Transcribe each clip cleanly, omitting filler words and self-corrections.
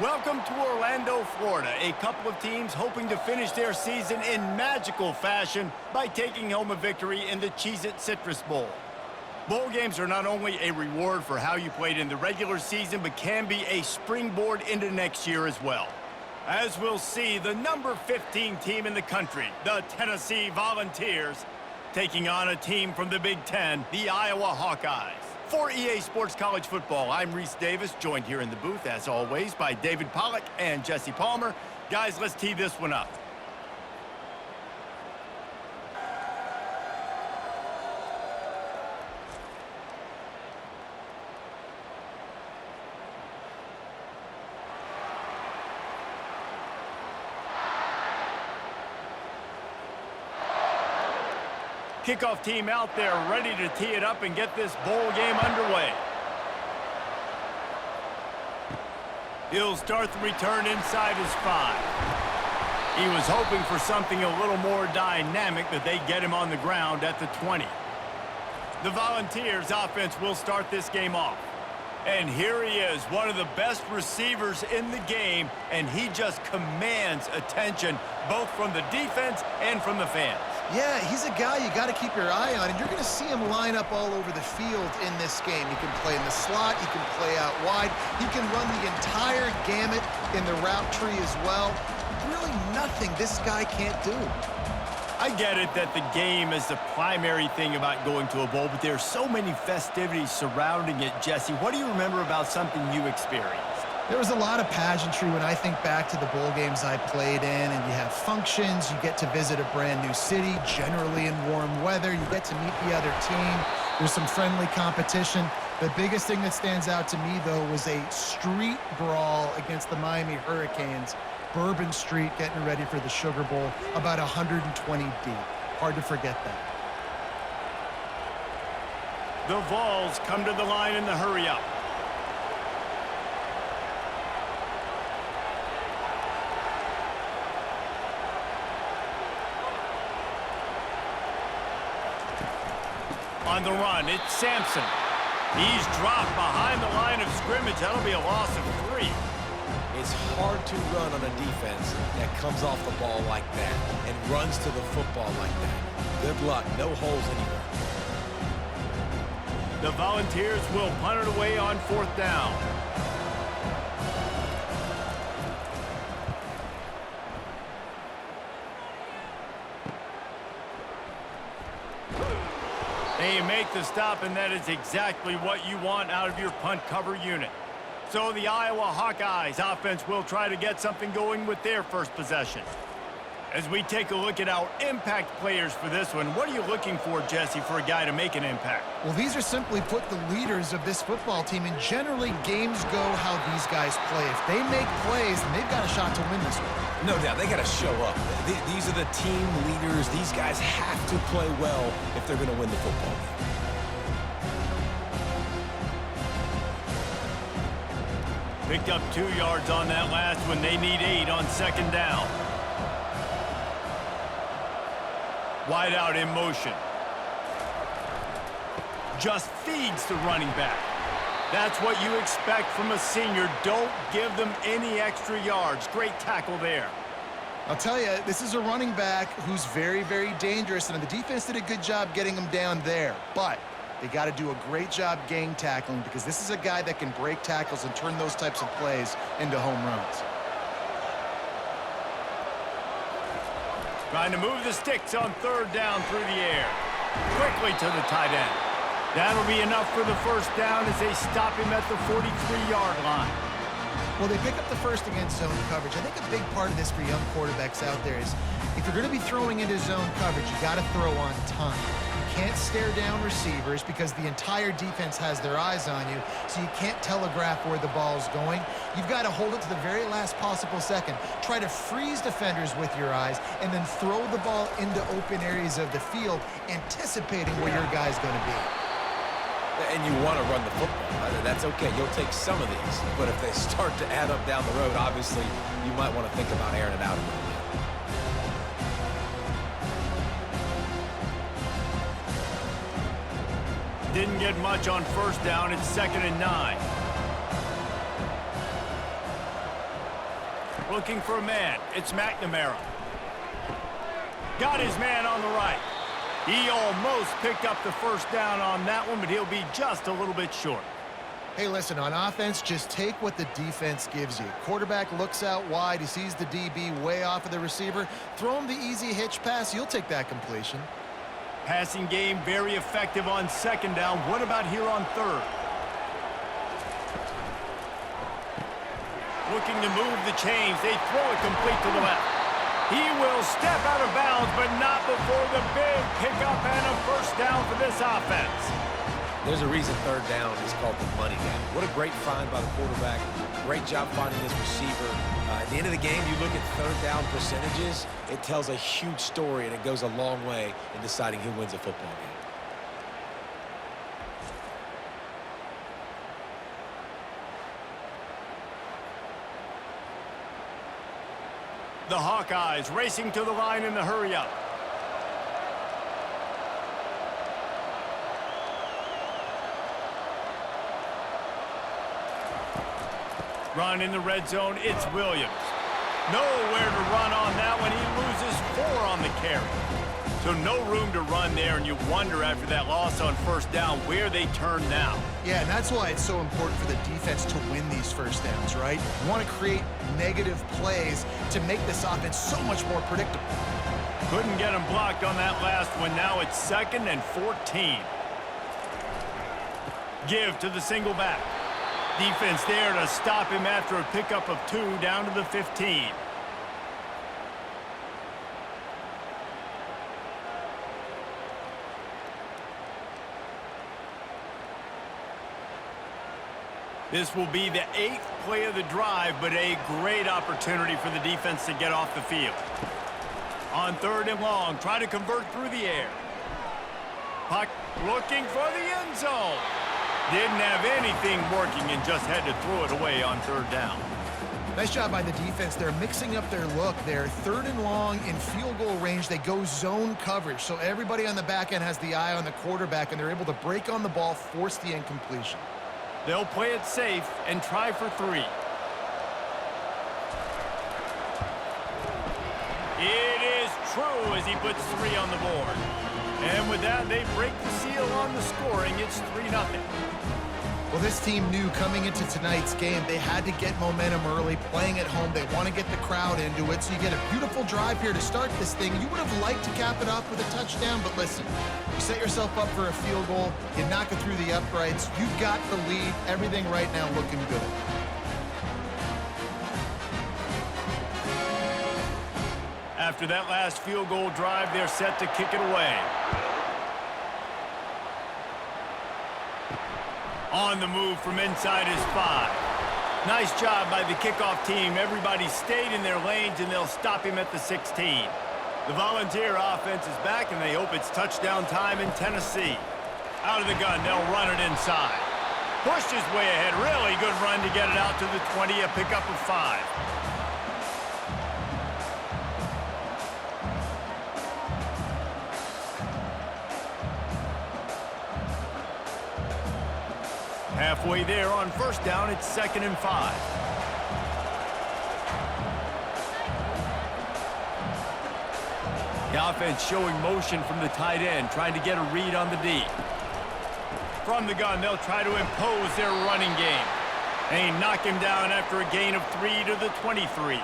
Welcome to Orlando, Florida. A couple of teams hoping to finish their season in magical fashion by taking home a victory in the Cheez-It Citrus Bowl. Bowl games are not only a reward for how you played in the regular season, but can be a springboard into next year as well. As we'll see, the number 15 team in the country, the Tennessee Volunteers, taking on a team from the Big Ten, the Iowa Hawkeyes. For EA Sports College Football, I'm Reese Davis, joined here in the booth, as always, by David Pollack and Jesse Palmer. Guys, let's tee this one up. Kickoff team out there ready to tee it up and get this bowl game underway. He'll start the return inside his 5. He was hoping for something a little more dynamic, but they get him on the ground at the 20. The Volunteers offense will start this game off. And here he is, one of the best receivers in the game, and he just commands attention both from the defense and from the fans. Yeah, he's a guy you got to keep your eye on, and you're going to see him line up all over the field in this game. He can play in the slot, he can play out wide, he can run the entire gamut in the route tree as well. Really nothing this guy can't do. I get it that the game is the primary thing about going to a bowl, but there's so many festivities surrounding it. Jesse, what do you remember about something you experienced? There was a lot of pageantry when I think back to the bowl games I played in, and you have functions, you get to visit a brand new city, generally in warm weather, you get to meet the other team, there's some friendly competition. The biggest thing that stands out to me, though, was a street brawl against the Miami Hurricanes. Bourbon Street getting ready for the Sugar Bowl, about 120 deep. Hard to forget that. The Vols come to the line in the hurry-up. On the run, it's Sampson. He's dropped behind the line of scrimmage. That'll be a loss of 3. It's hard to run on a defense that comes off the ball like that and runs to the football like that. Good luck. No holes anywhere. The Volunteers will punt it away on 4th down. They make the stop, and that is exactly what you want out of your punt cover unit. So the Iowa Hawkeyes offense will try to get something going with their first possession. As we take a look at our impact players for this one, what are you looking for, Jesse, for a guy to make an impact? Well, these are simply put the leaders of this football team, and generally games go how these guys play. If they make plays, then they've got a shot to win this one. No doubt, they got to show up. These are the team leaders. These guys have to play well if they're going to win the football game. Picked up 2 yards on that last one. They need 8 on 2nd down. Wide out in motion. Just feeds the running back. That's what you expect from a senior. Don't give them any extra yards. Great tackle there. I'll tell you, this is a running back who's very, very dangerous, and the defense did a good job getting him down there. But they got to do a great job gang tackling, because this is a guy that can break tackles and turn those types of plays into home runs. Trying to move the sticks on 3rd down through the air. Quickly to the tight end. That'll be enough for the first down as they stop him at the 43-yard line. Well, they pick up the first against zone coverage. I think a big part of this for young quarterbacks out there is if you're going to be throwing into zone coverage, you got to throw on time. Can't stare down receivers because the entire defense has their eyes on you, so you can't telegraph where the ball is going. You've got to hold it to the very last possible second. Try to freeze defenders with your eyes, and then throw the ball into open areas of the field, anticipating where your guy's going to be. And you want to run the football. That's okay. You'll take some of these. But if they start to add up down the road, obviously, you might want to think about airing it out a little bit. Didn't get much on 1st down. It's 2nd and 9. looking for a man. It's McNamara. Got his man on the right. He almost picked up the first down on that one, but he'll be just a little bit short. Hey, listen, on offense, just take what the defense gives you. Quarterback looks out wide. He sees the DB way off of the receiver. Throw him the easy hitch pass. You'll take that completion. Passing game very effective on second down. What about here on third? Looking to move the chains. They throw it complete to the left. He will step out of bounds, but not before the big pickup and a first down for this offense. There's a reason third down is called the money down. What a great find by the quarterback. Great job finding his receiver. At the end of the game, you look at third down percentages, it tells a huge story, and it goes a long way in deciding who wins a football game. The Hawkeyes racing to the line in the hurry-up. Run in the red zone, it's Williams. Nowhere to run on that one. He loses 4 on the carry. So no room to run there, and you wonder after that loss on first down where they turn now. Yeah, and that's why it's so important for the defense to win these first downs, right? You want to create negative plays to make this offense so much more predictable. Couldn't get him blocked on that last one. Now it's 2nd and 14. Give to the single back. Defense there to stop him after a pickup of 2 down to the 15. This will be the 8th play of the drive, but a great opportunity for the defense to get off the field. On 3rd and long, try to convert through the air. Puck looking for the end zone. Didn't have anything working and just had to throw it away on 3rd down. Nice job by the defense. They're mixing up their look. They're 3rd and long in field goal range. They go zone coverage, so everybody on the back end has the eye on the quarterback, and they're able to break on the ball, force the incompletion. They'll play it safe and try for 3. It is true as he puts 3 on the board. And with that, they break the seal on the scoring. It's 3-0. Well, this team knew coming into tonight's game they had to get momentum early, playing at home. They want to get the crowd into it, so you get a beautiful drive here to start this thing. You would have liked to cap it off with a touchdown, but listen, you set yourself up for a field goal, you knock it through the uprights, you've got the lead, everything right now looking good. After that last field goal drive, they're set to kick it away. On the move from inside his 5. Nice job by the kickoff team. Everybody stayed in their lanes, and they'll stop him at the 16. The Volunteer offense is back, and they hope it's touchdown time in Tennessee. Out of the gun, they'll run it inside. Pushed his way ahead. Really good run to get it out to the 20, a pickup of 5. Halfway there on first down, it's 2nd and 5. The offense showing motion from the tight end, trying to get a read on the D. From the gun, they'll try to impose their running game. They knock him down after a gain of 3 to the 23.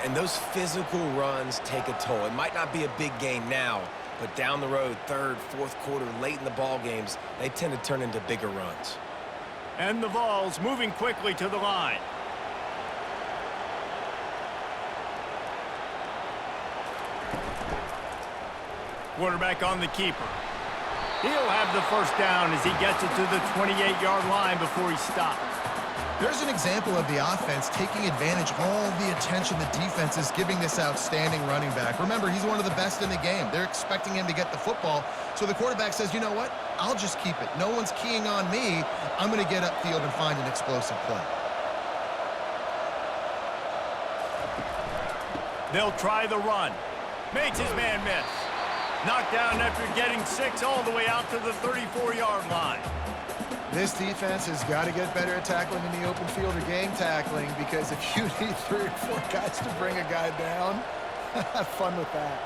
And those physical runs take a toll. It might not be a big gain now, but down the road, 3rd, 4th quarter, late in the ball games, they tend to turn into bigger runs. And the Vols moving quickly to the line. Quarterback on the keeper. He'll have the first down as he gets it to the 28-yard line before he stops. There's an example of the offense taking advantage of all the attention the defense is giving this outstanding running back. Remember, he's one of the best in the game. They're expecting him to get the football. So the quarterback says, you know what? I'll just keep it. No one's keying on me. I'm going to get upfield and find an explosive play. They'll try the run. Makes his man miss. Knocked down after getting 6 all the way out to the 34-yard line. This defense has got to get better at tackling in the open field or game tackling, because if you need 3 or 4 guys to bring a guy down, have fun with that.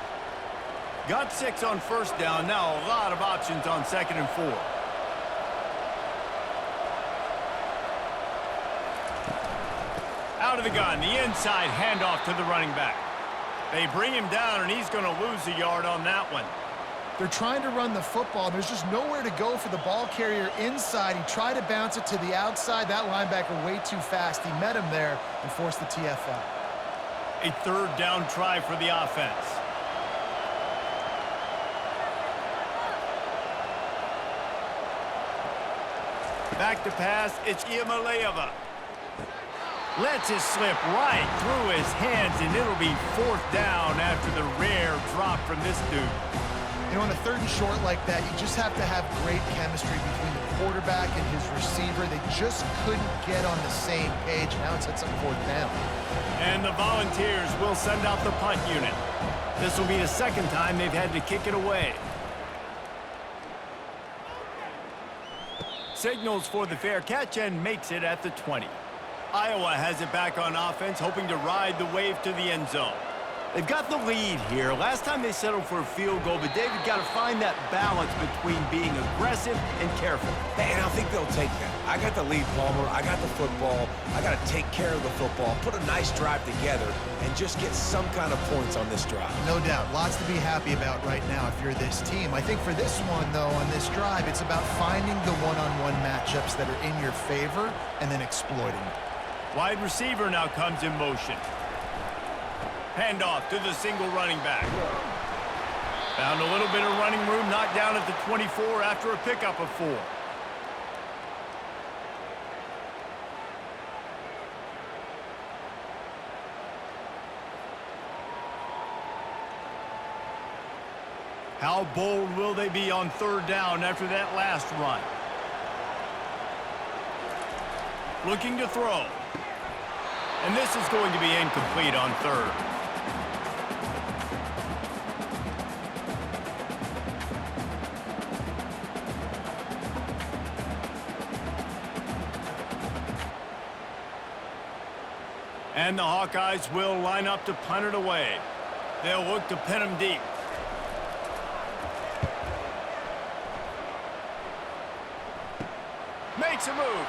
Got 6 on first down. Now a lot of options on 2nd and 4. Out of the gun, the inside handoff to the running back. They bring him down, and he's going to lose a yard on that one. They're trying to run the football. There's just nowhere to go for the ball carrier inside. He tried to bounce it to the outside. That linebacker way too fast. He met him there and forced the TFL. A 3rd down try for the offense. Back to pass, it's Iamaleava. Lets it slip right through his hands, and it'll be 4th down after the rare drop from this dude. You know, on a 3rd and short like that, you just have to have great chemistry between the quarterback and his receiver. They just couldn't get on the same page. Now it sets up 4th down. And the Volunteers will send out the punt unit. This will be the 2nd time they've had to kick it away. Signals for the fair catch and makes it at the 20. Iowa has it back on offense, hoping to ride the wave to the end zone. They've got the lead here. Last time they settled for a field goal, but David got to find that balance between being aggressive and careful. And I think they'll take that. I got the lead, Palmer. I got the football. I got to take care of the football, put a nice drive together, and just get some kind of points on this drive. No doubt. Lots to be happy about right now if you're this team. I think for this one, though, on this drive, it's about finding the one-on-one matchups that are in your favor and then exploiting it. Wide receiver now comes in motion. Handoff to the single running back. Found a little bit of running room, knocked down at the 24 after a pickup of 4. How bold will they be on 3rd down after that last run? Looking to throw. And this is going to be incomplete on 3rd. And the Hawkeyes will line up to punt it away. They'll look to pin him deep. Makes a move.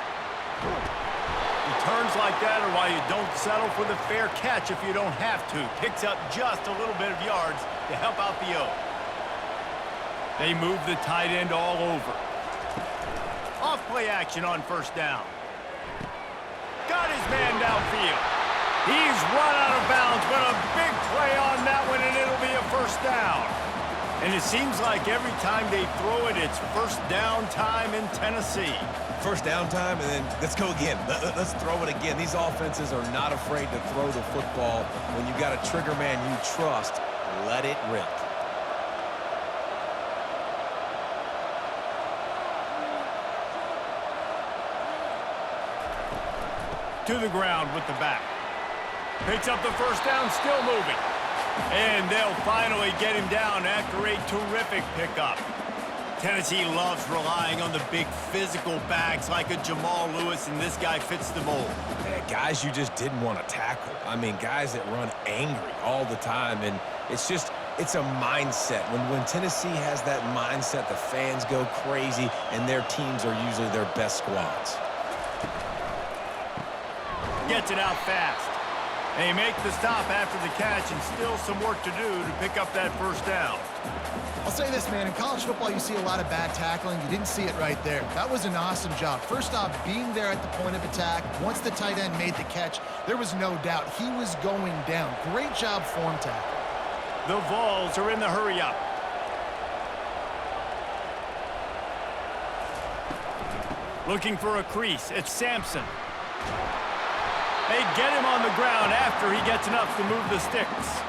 Returns like that are why you don't settle for the fair catch if you don't have to. Picks up just a little bit of yards to help out the O. They move the tight end all over. Off play action on 1st down. Got his man downfield. He's run out of bounds, but a big play on that one, and it'll be a 1st down. And it seems like every time they throw it, it's 1st down time in Tennessee. 1st down time, and then let's go again. Let's throw it again. These offenses are not afraid to throw the football. When you've got a trigger man you trust, let it rip. To the ground with the back. Picks up the 1st down, still moving. And they'll finally get him down after a terrific pickup. Tennessee loves relying on the big physical backs like a Jamal Lewis, and this guy fits the mold. Yeah, guys you just didn't want to tackle. I mean, guys that run angry all the time, and it's a mindset. When Tennessee has that mindset, the fans go crazy, and their teams are usually their best squads. Gets it out fast. They make the stop after the catch, and still some work to do to pick up that 1st down. I'll say this, man. In college football, you see a lot of bad tackling. You didn't see it right there. That was an awesome job. First off, being there at the point of attack. Once the tight end made the catch, there was no doubt he was going down. Great job form tackle. The Vols are in the hurry-up. Looking for a crease. It's Sampson. They get him on the ground after he gets enough to move the sticks.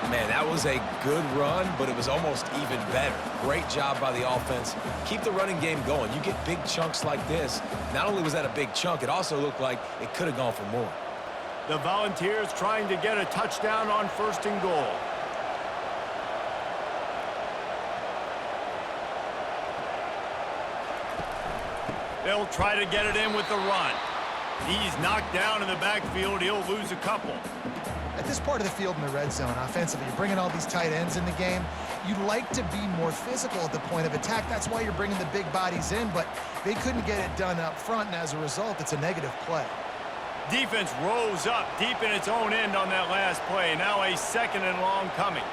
Man, that was a good run, but it was almost even better. Great job by the offense. Keep the running game going. You get big chunks like this. Not only was that a big chunk, it also looked like it could have gone for more. The Volunteers trying to get a touchdown on 1st and goal. They'll try to get it in with the run. He's knocked down in the backfield. He'll lose a couple. At this part of the field in the red zone, offensively, you're bringing all these tight ends in the game. You'd like to be more physical at the point of attack. That's why you're bringing the big bodies in, but they couldn't get it done up front, and as a result, it's a negative play. Defense rose up deep in its own end on that last play. Now a 2nd and long coming.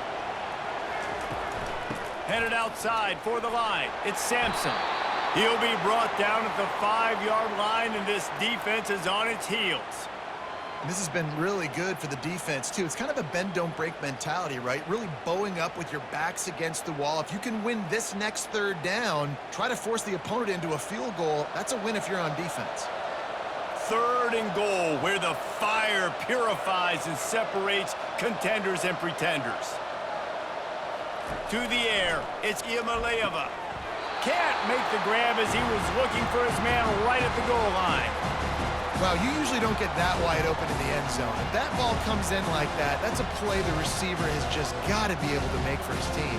Headed outside for the line. It's Sampson. He'll be brought down at the 5-yard line, and this defense is on its heels. And this has been really good for the defense, too. It's kind of a bend-don't-break mentality, right? Really bowing up with your backs against the wall. If you can win this next 3rd down, try to force the opponent into a field goal. That's a win if you're on defense. 3rd and goal, where the fire purifies and separates contenders and pretenders. To the air, it's Iamaleava. Can't make the grab as he was looking for his man right at the goal line. Wow, you usually don't get that wide open in the end zone. If that ball comes in like that, that's a play the receiver has just got to be able to make for his team.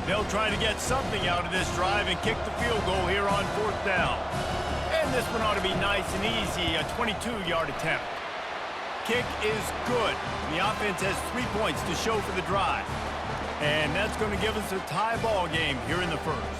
They'll try to get something out of this drive and kick the field goal here on 4th down. And this one ought to be nice and easy, a 22-yard attempt. Kick is good. The offense has 3 points to show for the drive. And that's going to give us a tie ball game here in the 1st.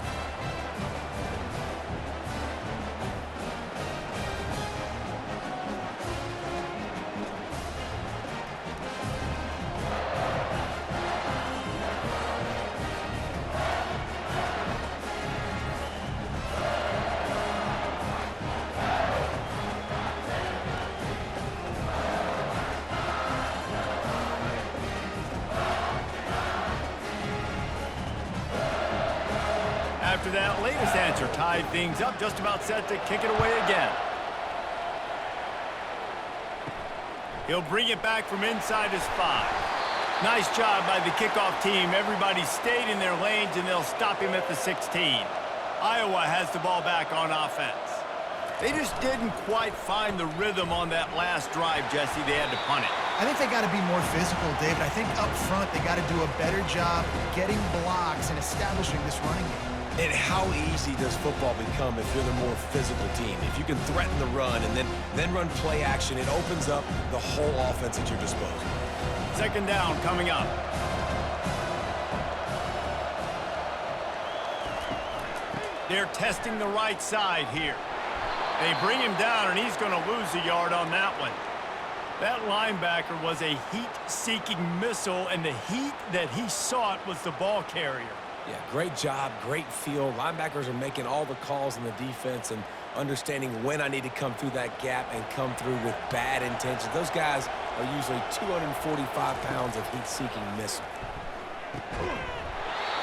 After that latest answer tied things up, just about set to kick it away again. He'll bring it back from inside his 5. Nice job by the kickoff team. Everybody stayed in their lanes, and they'll stop him at the 16. Iowa has the ball back on offense. They just didn't quite find the rhythm on that last drive, Jesse. They had to punt it. I think they got to be more physical, David. I think up front they got to do a better job getting blocks and establishing this running game. And how easy does football become if you're the more physical team? If you can threaten the run and then run play action, it opens up the whole offense at your disposal. 2nd down coming up. They're testing the right side here. They bring him down, and he's going to lose a yard on that one. That linebacker was a heat-seeking missile, and the heat that he sought was the ball carrier. Yeah, great job, great feel. Linebackers are making all the calls in the defense and understanding when I need to come through that gap and come through with bad intentions. Those guys are usually 245 pounds of heat-seeking missile.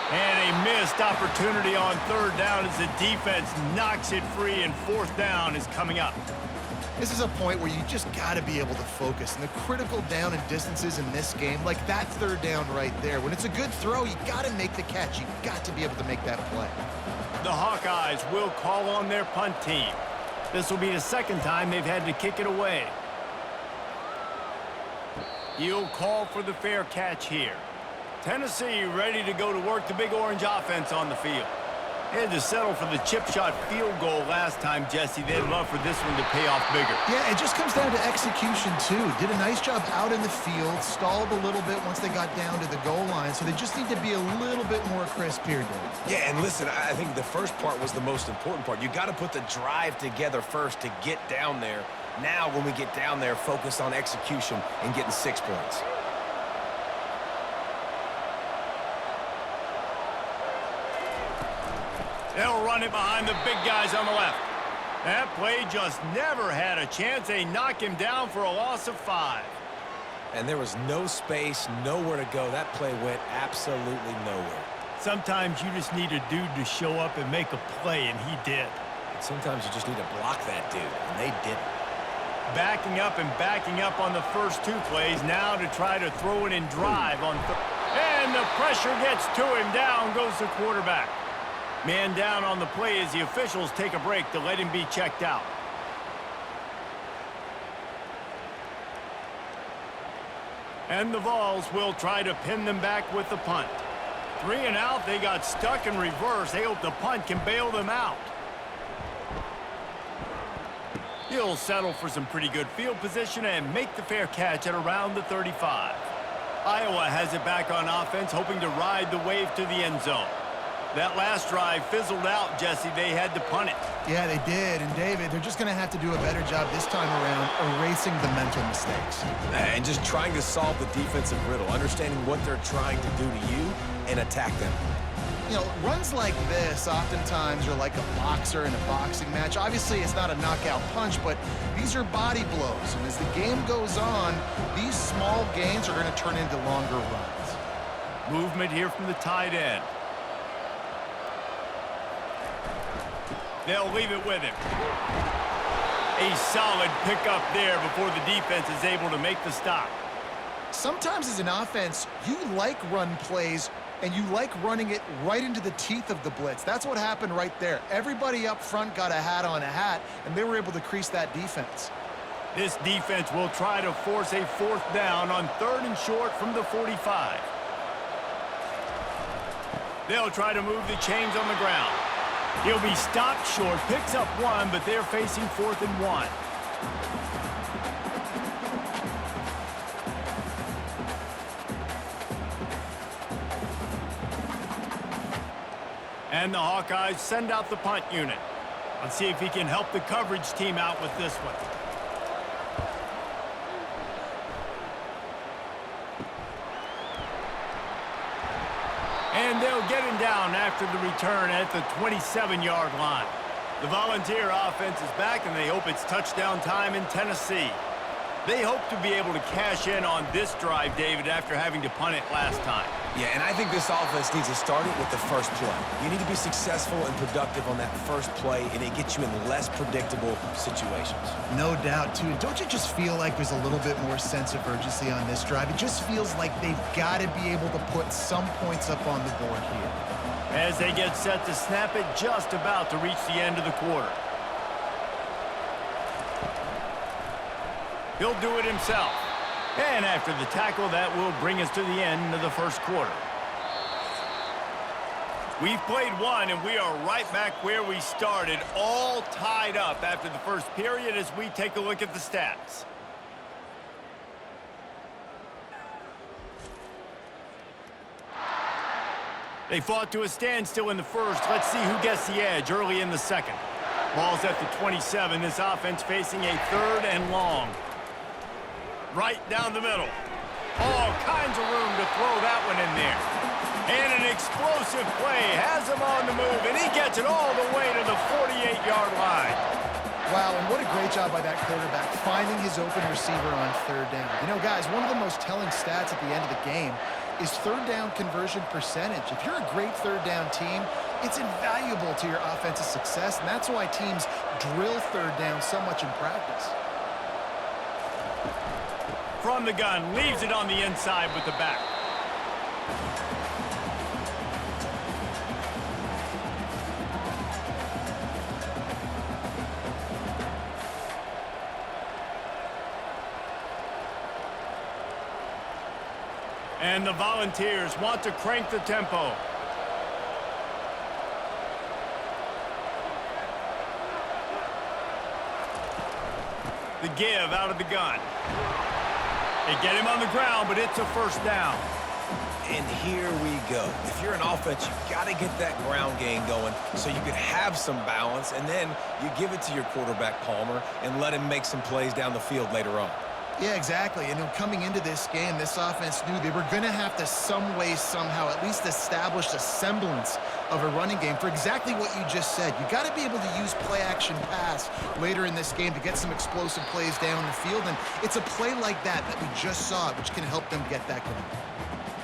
And a missed opportunity on 3rd down as the defense knocks it free, and 4th down is coming up. This is a point where you just got to be able to focus. And the critical down and distances in this game, like that 3rd down right there, when it's a good throw, you got to make the catch. You got to be able to make that play. The Hawkeyes will call on their punt team. This will be the 2nd time they've had to kick it away. He'll call for the fair catch here. Tennessee ready to go to work the Big Orange offense on the field. They had to settle for the chip shot field goal last time, Jesse. They'd love for this one to pay off bigger. Yeah, it just comes down to execution, too. Did a nice job out in the field, stalled a little bit once they got down to the goal line, so they just need to be a little bit more crisp here, Dave. Yeah, and listen, I think the first part was the most important part. You got to put the drive together first to get down there. Now, when we get down there, focus on execution and getting 6 points. They'll run it behind the big guys on the left. That play just never had a chance. They knock him down for a loss of 5. And there was no space, nowhere to go. That play went absolutely nowhere. Sometimes you just need a dude to show up and make a play, and he did. And sometimes you just need to block that dude, and they didn't. Backing up on the first 2 plays, now to try to throw it in drive on and the pressure gets to him. Down goes the quarterback. Man down on the play as the officials take a break to let him be checked out. And the Vols will try to pin them back with the punt. 3 and out. They got stuck in reverse. They hope the punt can bail them out. He'll settle for some pretty good field position and make the fair catch at around the 35. Iowa has it back on offense, hoping to ride the wave to the end zone. That last drive fizzled out, Jesse. They had to punt it. Yeah, they did. And, David, they're just going to have to do a better job this time around erasing the mental mistakes. And just trying to solve the defensive riddle, understanding what they're trying to do to you and attack them. You know, runs like this oftentimes are like a boxer in a boxing match. Obviously, it's not a knockout punch, but these are body blows. And as the game goes on, these small gains are going to turn into longer runs. Movement here from the tight end. They'll leave it with him. A solid pickup there before the defense is able to make the stop. Sometimes as an offense, you like run plays and you like running it right into the teeth of the blitz. That's what happened right there. Everybody up front got a hat on a hat, and they were able to crease that defense. This defense will try to force a 4th down on 3rd and short from the 45. They'll try to move the chains on the ground. He'll be stopped short, picks up 1, but they're facing 4th and 1. And the Hawkeyes send out the punt unit. Let's see if he can help the coverage team out with this one. And they'll get him down after the return at the 27-yard line. The Volunteer offense is back, and they hope it's touchdown time in Tennessee. They hope to be able to cash in on this drive, David, after having to punt it last time. Yeah, and I think this offense needs to start it with the first play. You need to be successful and productive on that first play, and it gets you in less predictable situations. No doubt, too. And don't you just feel like there's a little bit more sense of urgency on this drive? It just feels like they've got to be able to put some points up on the board here. As they get set to snap it, just about to reach the end of the quarter. He'll do it himself. And after the tackle, that will bring us to the end of the first quarter. We've played one, and we are right back where we started, all tied up after the first period as we take a look at the stats. They fought to a standstill in the first. Let's see who gets the edge early in the second. Ball's at the 27. This offense facing a 3rd and long. Right down the middle. All kinds of room to throw that one in there. And an explosive play has him on the move, and he gets it all the way to the 48-yard line. Wow, and what a great job by that quarterback, finding his open receiver on 3rd down. You know, guys, one of the most telling stats at the end of the game is 3rd down conversion percentage. If you're a great 3rd down team, it's invaluable to your offensive success, and that's why teams drill 3rd down so much in practice. From the gun, leaves it on the inside with the back. And the Volunteers want to crank the tempo. The give out of the gun. They get him on the ground, but it's a 1st down. And here we go. If you're an offense, you've got to get that ground game going so you can have some balance, and then you give it to your quarterback, Palmer, and let him make some plays down the field later on. Yeah, exactly. And coming into this game, this offense knew they were going to have to some way, somehow, at least establish a semblance of a running game for exactly what you just said. You got to be able to use play-action pass later in this game to get some explosive plays down the field. And it's a play like that we just saw, which can help them get that going.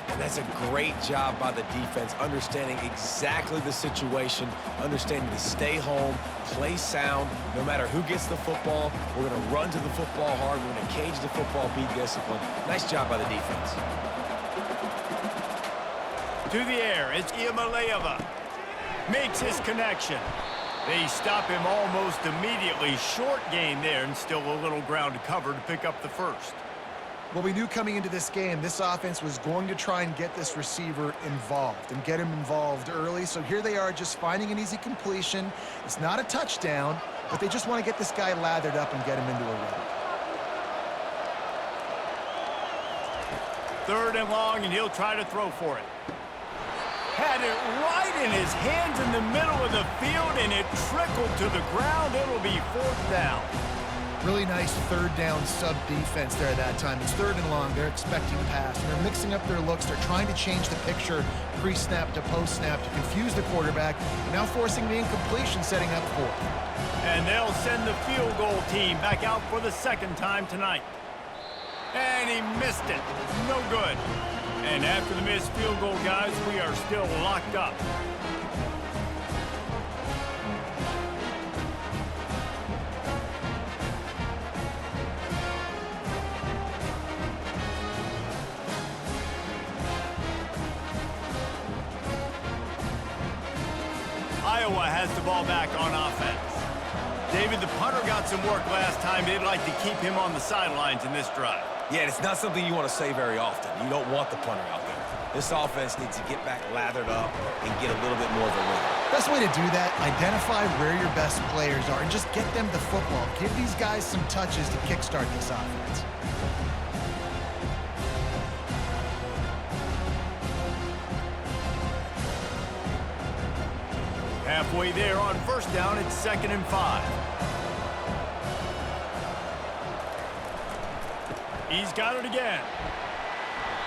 And that's a great job by the defense, understanding exactly the situation, understanding to stay home, play sound, no matter who gets the football. We're going to run to the football hard. We're going to cage the football, be disciplined. Nice job by the defense. To the air, it's Iamaleava. Makes his connection. They stop him almost immediately. Short gain there, and still a little ground to cover to pick up the 1st. Well, we knew coming into this game, this offense was going to try and get this receiver involved and get him involved early. So here they are just finding an easy completion. It's not a touchdown, but they just want to get this guy lathered up and get him into a run. 3rd and long, and he'll try to throw for it. Had it right in his hands in the middle of the field, and it trickled to the ground. It'll be 4th down. Really nice 3rd down sub defense there at that time. It's 3rd and long. They're expecting pass, and they're mixing up their looks. They're trying to change the picture pre-snap to post-snap to confuse the quarterback, now forcing the incompletion, setting up 4th. And they'll send the field goal team back out for the 2nd time tonight. And he missed it. No good. And after the missed field goal, guys, we are still locked up. Iowa has the ball back on offense. David, the punter got some work last time. They'd like to keep him on the sidelines in this drive. Yeah, it's not something you want to say very often. You don't want the punter out there. This offense needs to get back lathered up and get a little bit more of a rhythm. Best way to do that, identify where your best players are and just get them the football. Give these guys some touches to kickstart this offense. Halfway there on 1st down, it's 2nd and 5. He's got it again.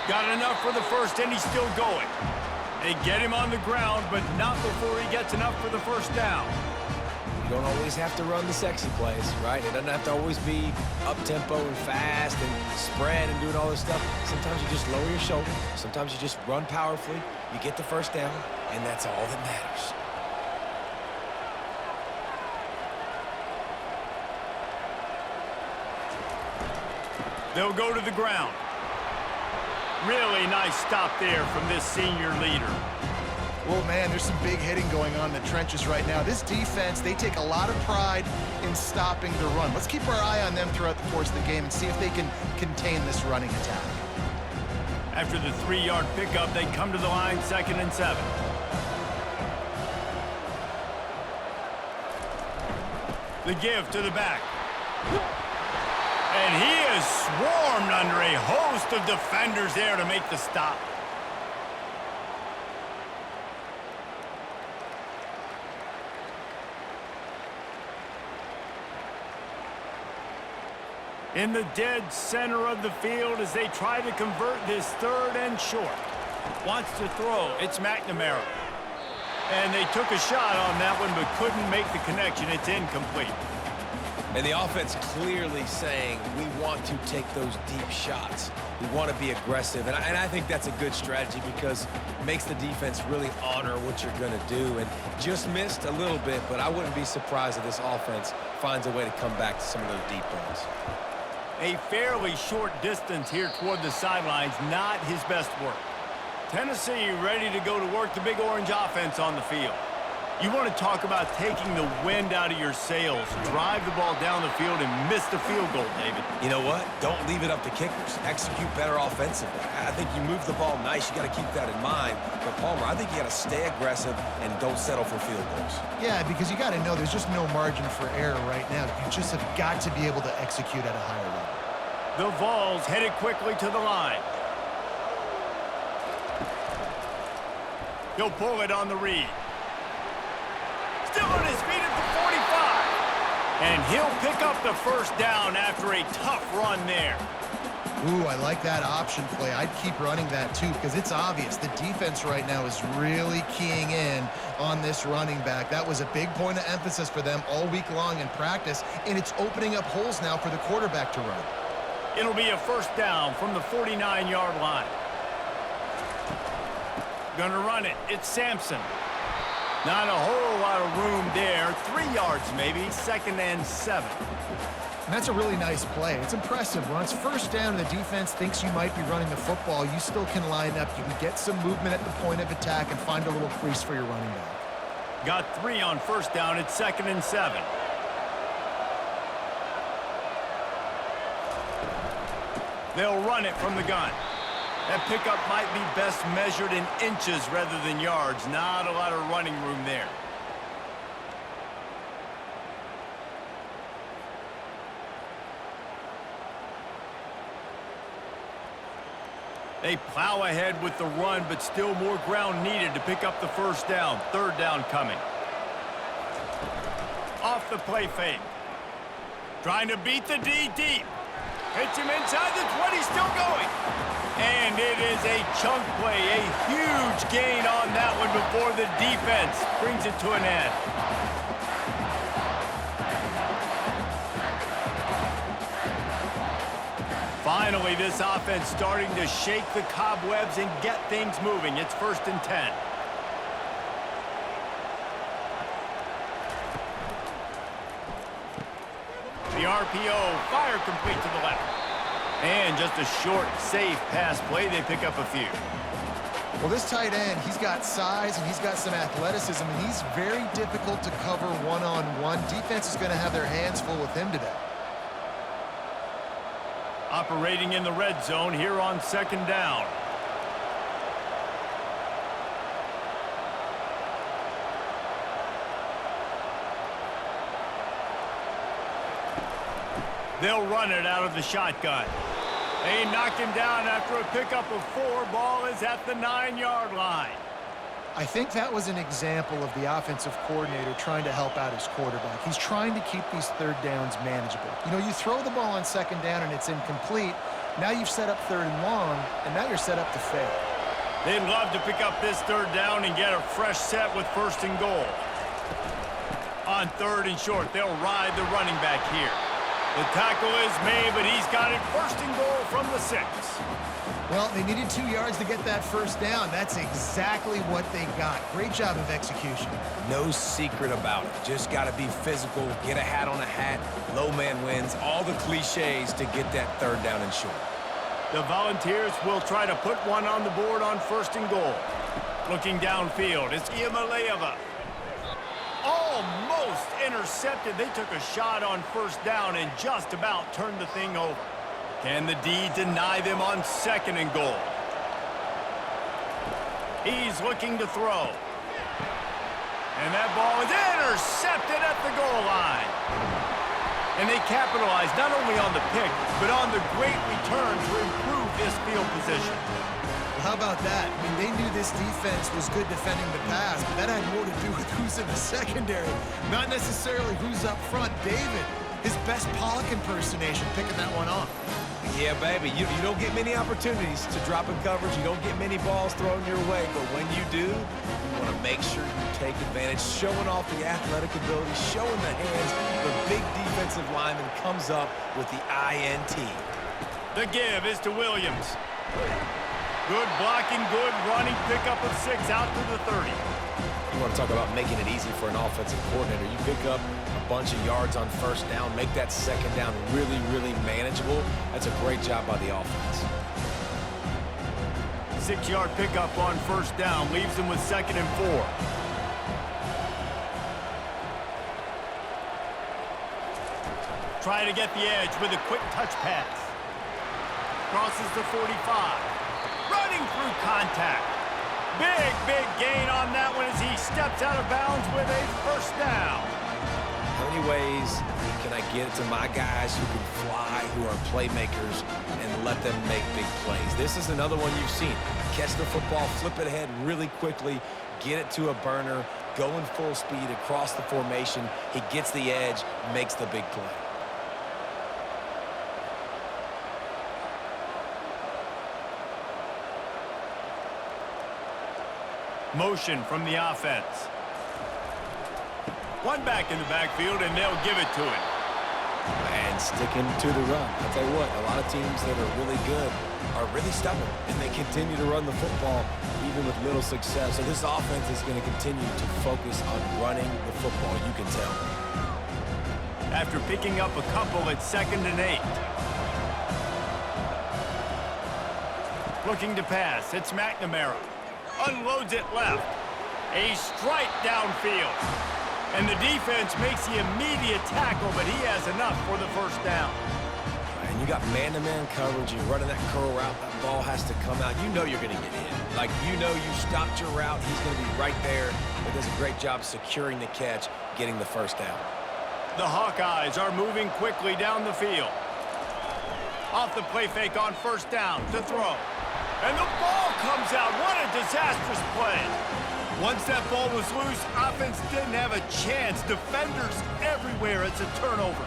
Got enough for the 1st, and he's still going. They get him on the ground, but not before he gets enough for the 1st down. You don't always have to run the sexy plays, right? It doesn't have to always be up-tempo and fast and spread and doing all this stuff. Sometimes you just lower your shoulder. Sometimes you just run powerfully. You get the 1st down, and that's all that matters. They'll go to the ground. Really nice stop there from this senior leader. Well, man, there's some big hitting going on in the trenches right now. This defense, they take a lot of pride in stopping the run. Let's keep our eye on them throughout the course of the game and see if they can contain this running attack. After the 3-yard pickup, they come to the line, 2nd and 7. The give to the back. And he is swarmed under a host of defenders there to make the stop. In the dead center of the field as they try to convert this 3rd and short. Wants to throw. It's McNamara. And they took a shot on that one but couldn't make the connection. It's incomplete. And the offense clearly saying, we want to take those deep shots. We want to be aggressive. And I think that's a good strategy because it makes the defense really honor what you're going to do. And just missed a little bit, but I wouldn't be surprised if this offense finds a way to come back to some of those deep balls. A fairly short distance here toward the sidelines, not his best work. Tennessee ready to go to work the Big Orange offense on the field. You want to talk about taking the wind out of your sails. Drive the ball down the field and miss the field goal, David. You know what? Don't leave it up to kickers. Execute better offensively. I think you move the ball nice. You got to keep that in mind. But, Palmer, I think you got to stay aggressive and don't settle for field goals. Yeah, because you got to know there's just no margin for error right now. You just have got to be able to execute at a higher level. The Vols headed quickly to the line. He'll pull it on the read. Still on his feet at the 45. And he'll pick up the 1st down after a tough run there. Ooh, I like that option play. I'd keep running that too because it's obvious the defense right now is really keying in on this running back. That was a big point of emphasis for them all week long in practice, and it's opening up holes now for the quarterback to run. It'll be a 1st down from the 49-yard line. Gonna run it. It's Sampson. Not a whole lot of room there. 3 yards maybe. 2nd and 7. And that's a really nice play. It's impressive. When it's 1st down and the defense thinks you might be running the football, you still can line up. You can get some movement at the point of attack and find a little crease for your running back. Got 3 on 1st down. It's 2nd and 7. They'll run it from the gun. That pickup might be best measured in inches rather than yards. Not a lot of running room there. They plow ahead with the run, but still more ground needed to pick up the first down. Third down coming. Off the play fake. Trying to beat the D deep. Hits him inside the 20, still going. And it is a chunk play, a huge gain on that one before the defense brings it to an end. Finally, this offense starting to shake the cobwebs and get things moving. It's 1st and 10. The RPO, fire complete to the left. And just a short, safe pass play. They pick up a few. Well, this tight end, he's got size and he's got some athleticism, and he's very difficult to cover one-on-one. Defense is going to have their hands full with him today. Operating in the red zone here on 2nd down. They'll run it out of the shotgun. They knock him down after a pickup of 4. Ball is at the 9-yard line. I think that was an example of the offensive coordinator trying to help out his quarterback. He's trying to keep these third downs manageable. You know, you throw the ball on 2nd down and it's incomplete. Now you've set up 3rd and long, and now you're set up to fail. They'd love to pick up this 3rd down and get a fresh set with 1st and goal. On 3rd and short, they'll ride the running back here. The tackle is made, but he's got it 1st and goal from the 6. Well, they needed 2 yards to get that 1st down. That's exactly what they got. Great job of execution. No secret about it. Just got to be physical, get a hat on a hat, low man wins, all the cliches to get that 3rd down and short. The Volunteers will try to put one on the board on 1st and goal. Looking downfield, it's Iamalayeva. Almost intercepted. They took a shot on 1st down and just about turned the thing over. Can the D deny them on 2nd and goal? He's looking to throw. And that ball is intercepted at the goal line. And they capitalize not only on the pick, but on the great return to improve this field position. Well, how about that? I mean, they knew this defense was good defending the pass, but that had more to do with who's in the secondary, not necessarily who's up front. David, his best Pollock impersonation, picking that one off. Yeah, baby, you don't get many opportunities to drop in coverage. You don't get many balls thrown your way, but when you do, you want to make sure you take advantage, showing off the athletic ability, showing the hands. The big defensive lineman comes up with the INT. The give is to Williams. Good blocking, good running, pickup of 6 out to the 30. You want to talk about making it easy for an offensive coordinator. You pick up a bunch of yards on 1st down, make that 2nd down really, really manageable. That's a great job by the offense. 6-yard pickup on 1st down leaves them with 2nd and 4. Try to get the edge with a quick touch pass. Crosses the 45. Running through contact. Big gain on that one as he steps out of bounds with a 1st down. How many ways can I get it to my guys who can fly, who are playmakers, and let them make big plays? This is another one you've seen. Catch the football, flip it ahead really quickly, get it to a burner, go in full speed across the formation. He gets the edge, makes the big play. Motion from the offense. One back in the backfield, and they'll give it to him. And sticking to the run. I'll tell you what, a lot of teams that are really good are really stubborn, and they continue to run the football even with little success. So this offense is going to continue to focus on running the football, you can tell. After picking up a couple at 2nd and 8. Looking to pass, it's McNamara. Unloads it left. A strike downfield. And the defense makes the immediate tackle, but he has enough for the 1st down. And you you got man-to-man coverage, you're running that curl route, that ball has to come out. You know you're going to get hit. Like, you know you stopped your route, he's going to be right there. He does a great job securing the catch, getting the first down. The Hawkeyes are moving quickly down the field. Off the play fake on first down to throw. And the ball comes out. What a disastrous play. Once that ball was loose, offense didn't have a chance. Defenders everywhere. It's a turnover.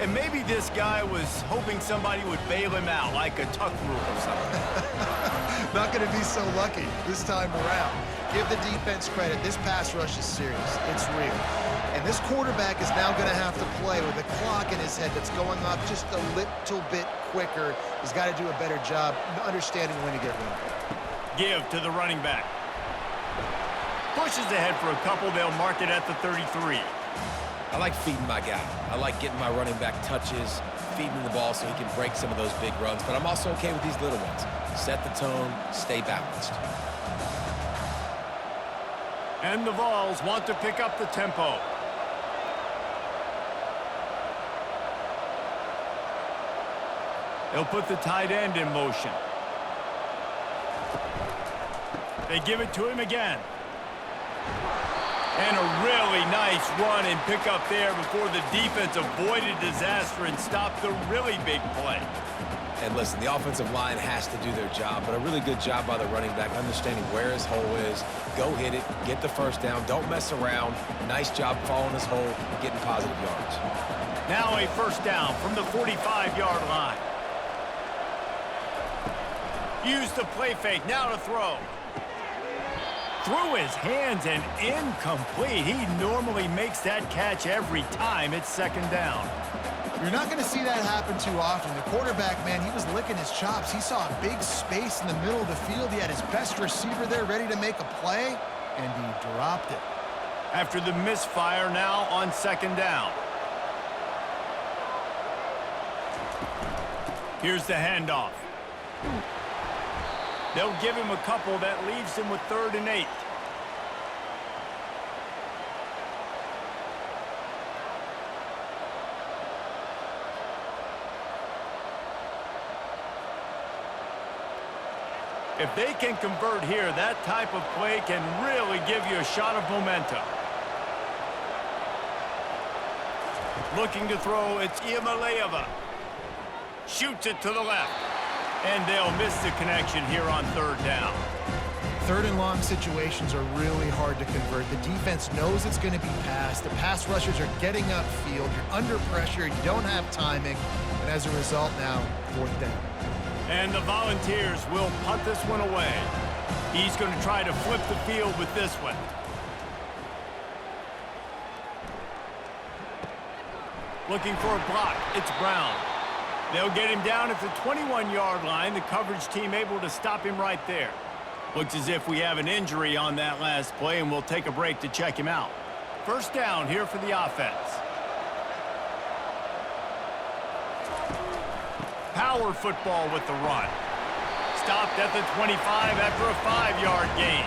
And maybe this guy was hoping somebody would bail him out, like a tuck rule or something. Not going to be so lucky this time around. Give the defense credit. This pass rush is serious. It's real. And this quarterback is now going to have to play with a clock in his head that's going up just a little bit quicker. He's got to do a better job understanding when to get rid of it. Give to the running back. Pushes ahead for a couple. They'll mark it at the 33. I like feeding my guy. I like getting my running back touches, feeding the ball so he can break some of those big runs. But I'm also okay with these little ones. Set the tone, stay balanced. And the Vols want to pick up the tempo. They'll put the tight end in motion. They give it to him again. And a really nice run and pick up there before the defense avoided disaster and stopped the really big play. And listen, the offensive line has to do their job, but a really good job by the running back, understanding where his hole is. Go hit it, get the first down, don't mess around. Nice job following his hole, getting positive yards. Now a first down from the 45-yard line. Use the play fake, now to throw. Through his hands and incomplete. He normally makes that catch every time. It's second down. You're not going to see that happen too often. The quarterback, man, he was licking his chops. He saw a big space in the middle of the field. He had his best receiver there ready to make a play, and he dropped it. After the misfire, now on second down. Here's the handoff. They'll give him a couple. That leaves him with 3rd and 8. If they can convert here, that type of play can really give you a shot of momentum. Looking to throw, it's Iamaleava. Shoots it to the left. And they'll miss the connection here on 3rd down. 3rd and long situations are really hard to convert. The defense knows it's going to be passed. The pass rushers are getting upfield. You're under pressure. You don't have timing. And as a result now, 4th down. And the Volunteers will punt this one away. He's going to try to flip the field with this one. Looking for a block. It's Brown. They'll get him down at the 21-yard line. The coverage team able to stop him right there. Looks as if we have an injury on that last play, and we'll take a break to check him out. First down here for the offense. Power football with the run. Stopped at the 25 after a 5-yard gain.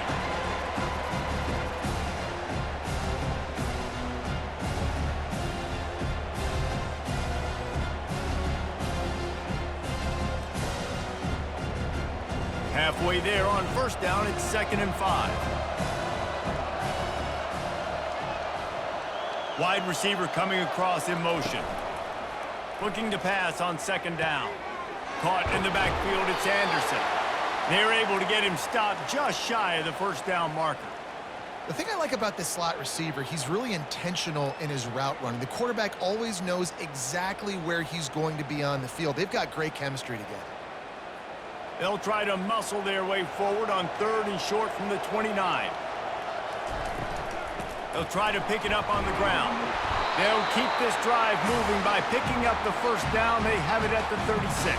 Halfway there on first down, it's 2nd and 5. Wide receiver coming across in motion. Looking to pass on 2nd down. Caught in the backfield, it's Anderson. They're able to get him stopped just shy of the first down marker. The thing I like about this slot receiver, he's really intentional in his route running. The quarterback always knows exactly where he's going to be on the field. They've got great chemistry together. They'll try to muscle their way forward on 3rd and short from the 29. They'll try to pick it up on the ground. They'll keep this drive moving by picking up the first down. They have it at the 36.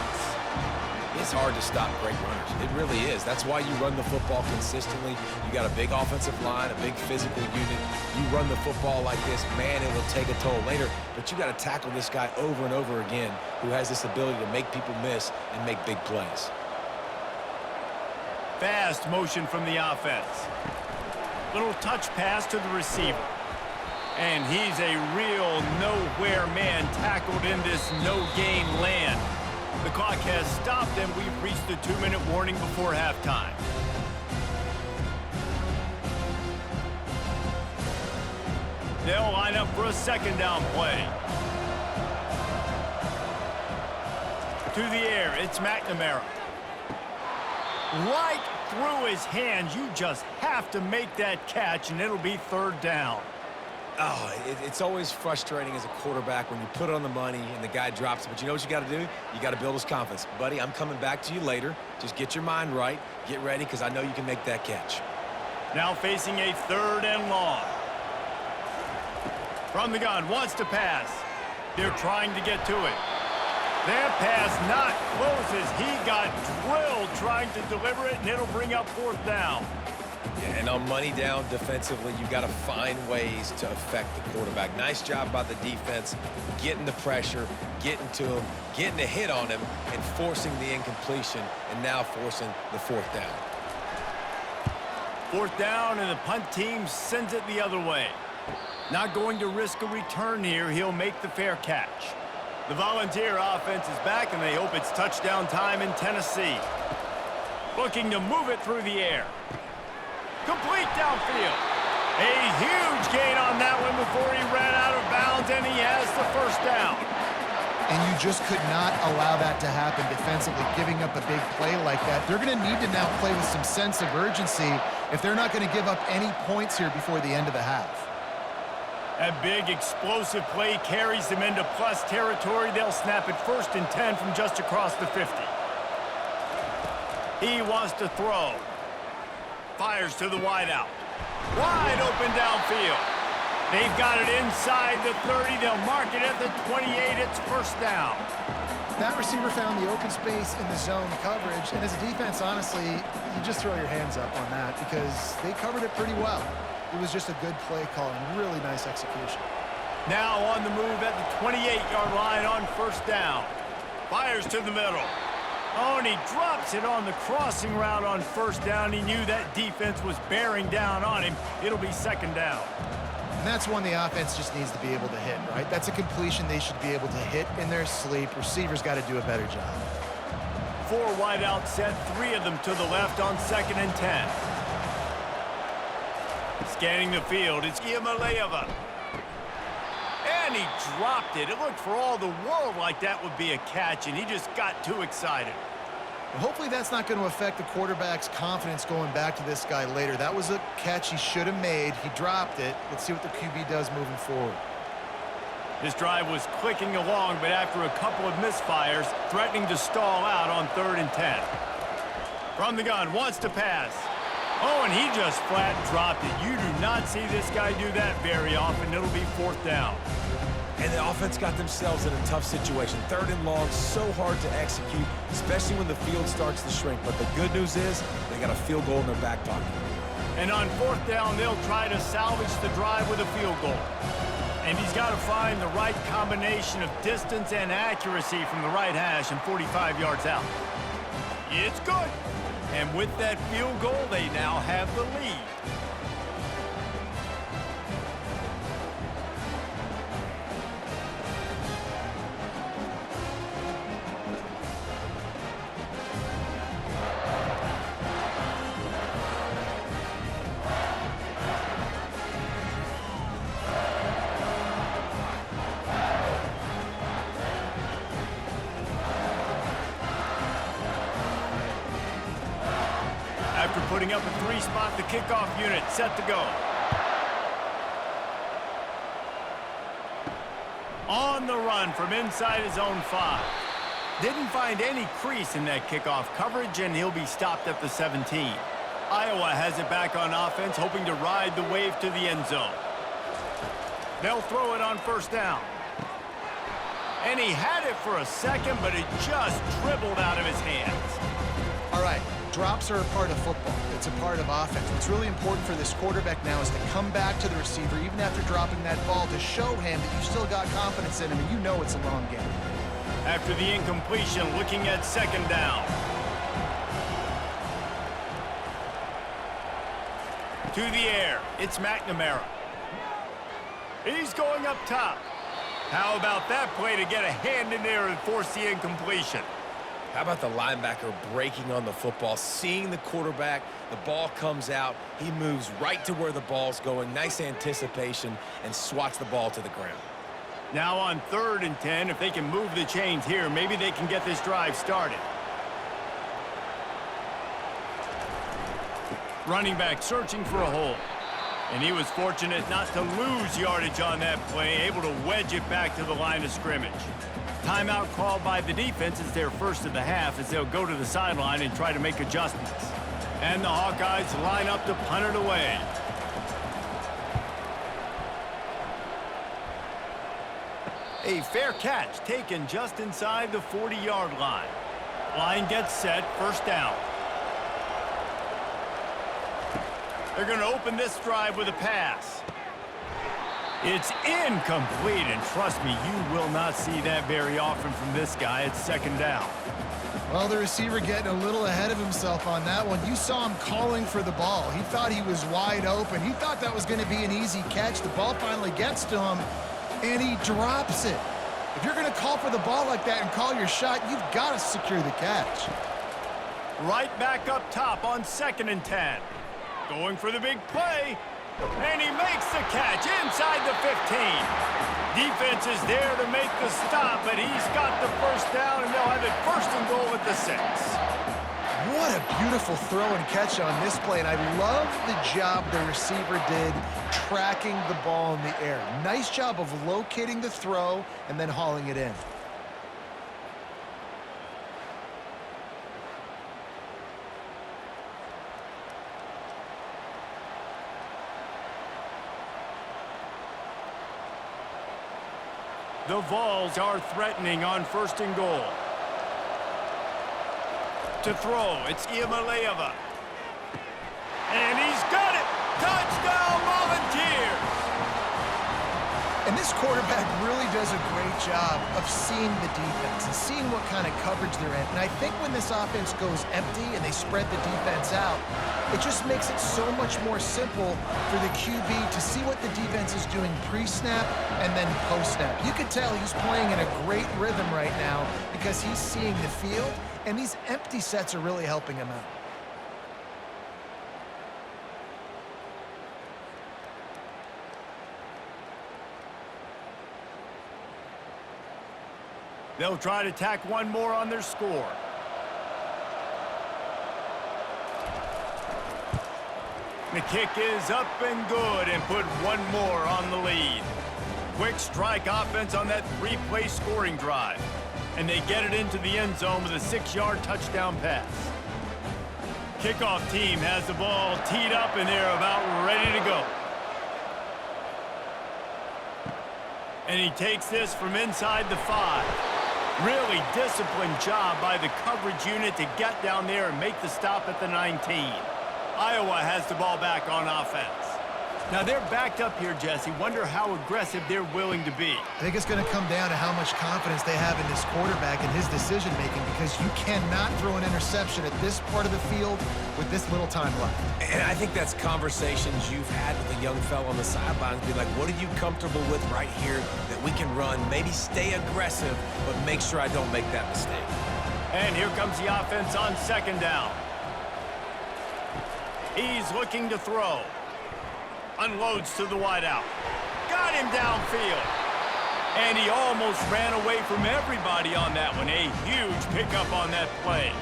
It's hard to stop great runners. It really is. That's why you run the football consistently. You got a big offensive line, a big physical unit. You run the football like this, man, it will take a toll later. But you got to tackle this guy over and over again who has this ability to make people miss and make big plays. Fast motion from the offense. Little touch pass to the receiver. And he's a real nowhere man tackled in this no-gain land. The clock has stopped, and we've reached the 2-minute warning before halftime. They'll line up for a second down play. To the air, it's McNamara. Right through his hands. You just have to make that catch, and it'll be third down. Oh, it's always frustrating as a quarterback when you put it on the money and the guy drops it. But you know what you got to do? You got to build his confidence. Buddy, I'm coming back to you later. Just get your mind right. Get ready, because I know you can make that catch. Now facing a third and long. From the gun, wants to pass. They're trying to get to it. That pass not close as he got drilled trying to deliver it, and it'll bring up fourth down. Yeah, and on money down defensively, you've got to find ways to affect the quarterback. Nice job by the defense, getting the pressure, getting to him, getting a hit on him, and forcing the incompletion, and now forcing the fourth down. Fourth down, and the punt team sends it the other way. Not going to risk a return here. He'll make the fair catch. The Volunteer offense is back, and they hope it's touchdown time in Tennessee. Looking to move it through the air. Complete downfield. A huge gain on that one before he ran out of bounds, and he has the first down. And you just could not allow that to happen defensively, giving up a big play like that. They're going to need to now play with some sense of urgency if they're not going to give up any points here before the end of the half. That big explosive play carries them into plus territory. They'll snap it 1st and 10 from just across the 50. He wants to throw. Fires to the wideout. Wide open downfield. They've got it inside the 30. They'll mark it at the 28. It's first down. That receiver found the open space in the zone coverage, and as a defense, honestly, you just throw your hands up on that because they covered it pretty well. It was just a good play call and really nice execution. Now on the move at the 28-yard line on first down. Fires to the middle. Oh, and he drops it on the crossing route on first down. He knew that defense was bearing down on him. It'll be second down. And that's one the offense just needs to be able to hit, right? That's a completion they should be able to hit in their sleep. Receivers got to do a better job. 4 wideouts set, 3 of them to the left on 2nd and 10. Scanning the field, it's Iamaleava. And he dropped it. It looked for all the world like that would be a catch, and he just got too excited. Well, hopefully that's not going to affect the quarterback's confidence going back to this guy later. That was a catch he should have made. He dropped it. Let's see what the QB does moving forward. This drive was clicking along, but after a couple of misfires, threatening to stall out on 3rd and 10. From the gun, wants to pass. Oh, and he just flat dropped it. You do not see this guy do that very often. It'll be 4th down. And the offense got themselves in a tough situation. 3rd and long, so hard to execute, especially when the field starts to shrink. But the good news is they got a field goal in their back pocket. And on 4th down, they'll try to salvage the drive with a field goal. And he's got to find the right combination of distance and accuracy from the right hash and 45 yards out. It's good. And with that field goal, they now have the lead. After putting up a 3-spot, the kickoff unit set to go. On the run from inside his own 5. Didn't find any crease in that kickoff coverage, and he'll be stopped at the 17. Iowa has it back on offense, hoping to ride the wave to the end zone. They'll throw it on 1st down. And he had it for a second, but it just dribbled out of his hands. All right. Drops are a part of football. It's a part of offense. What's really important for this quarterback now is to come back to the receiver, even after dropping that ball, to show him that you still got confidence in him and you know it's a long game. After the incompletion, looking at 2nd down. To the air, it's McNamara. He's going up top. How about that play to get a hand in there and force the incompletion? How about the linebacker breaking on the football, seeing the quarterback, the ball comes out, he moves right to where the ball's going, nice anticipation, and swats the ball to the ground. Now on 3rd and 10, if they can move the chains here, maybe they can get this drive started. Running back searching for a hole. And he was fortunate not to lose yardage on that play, able to wedge it back to the line of scrimmage. Timeout called by the defense is their first of the half as they'll go to the sideline and try to make adjustments. And the Hawkeyes line up to punt it away. A fair catch taken just inside the 40-yard line. Line gets set, first down. They're going to open this drive with a pass. It's incomplete, and trust me, you will not see that very often from this guy. It's 2nd down. Well, the receiver getting a little ahead of himself on that one. You saw him calling for the ball. He thought he was wide open. He thought that was going to be an easy catch. The ball finally gets to him, and he drops it. If you're going to call for the ball like that and call your shot, you've got to secure the catch. Right back up top on 2nd and 10. Going for the big play, and he makes the catch inside the 15. Defense is there to make the stop, but he's got the first down, and they'll have it 1st and goal at the 6. What a beautiful throw and catch on this play, and I love the job the receiver did tracking the ball in the air. Nice job of locating the throw and then hauling it in. The Vols are threatening on 1st and goal. To throw, it's Iamaleava. And he's got it! Touchdown, Volunteers! And this quarterback really does a great job of seeing the defense and seeing what kind of coverage they're in. And I think when this offense goes empty and they spread the defense out, it just makes it so much more simple for the QB to see what the defense is doing pre-snap and then post-snap. You could tell he's playing in a great rhythm right now because he's seeing the field, and these empty sets are really helping him out. They'll try to tack one more on their score. The kick is up and good and put one more on the lead. Quick strike offense on that 3-play scoring drive. And they get it into the end zone with a 6-yard touchdown pass. Kickoff team has the ball teed up and they're about ready to go. And he takes this from inside the 5. Really disciplined job by the coverage unit to get down there and make the stop at the 19. Iowa has the ball back on offense. Now they're backed up here, Jesse. Wonder how aggressive they're willing to be. I think it's going to come down to how much confidence they have in this quarterback and his decision-making, because you cannot throw an interception at this part of the field with this little time left. And I think that's conversations you've had with a young fellow on the sidelines. Be like, what are you comfortable with right here that we can run? Maybe stay aggressive, but make sure I don't make that mistake. And here comes the offense on 2nd down. He's looking to throw. Unloads to the wideout. Got him downfield. And he almost ran away from everybody on that one. A huge pickup on that play.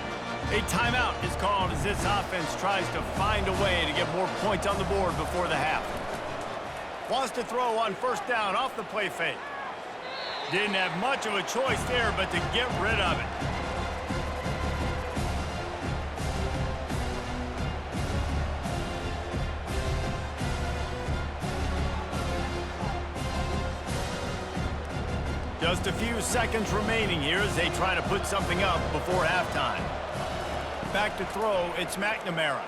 A timeout is called as this offense tries to find a way to get more points on the board before the half. Wants to throw on 1st down off the play fake. Didn't have much of a choice there but to get rid of it. Just a few seconds remaining here as they try to put something up before halftime. Back to throw, it's McNamara.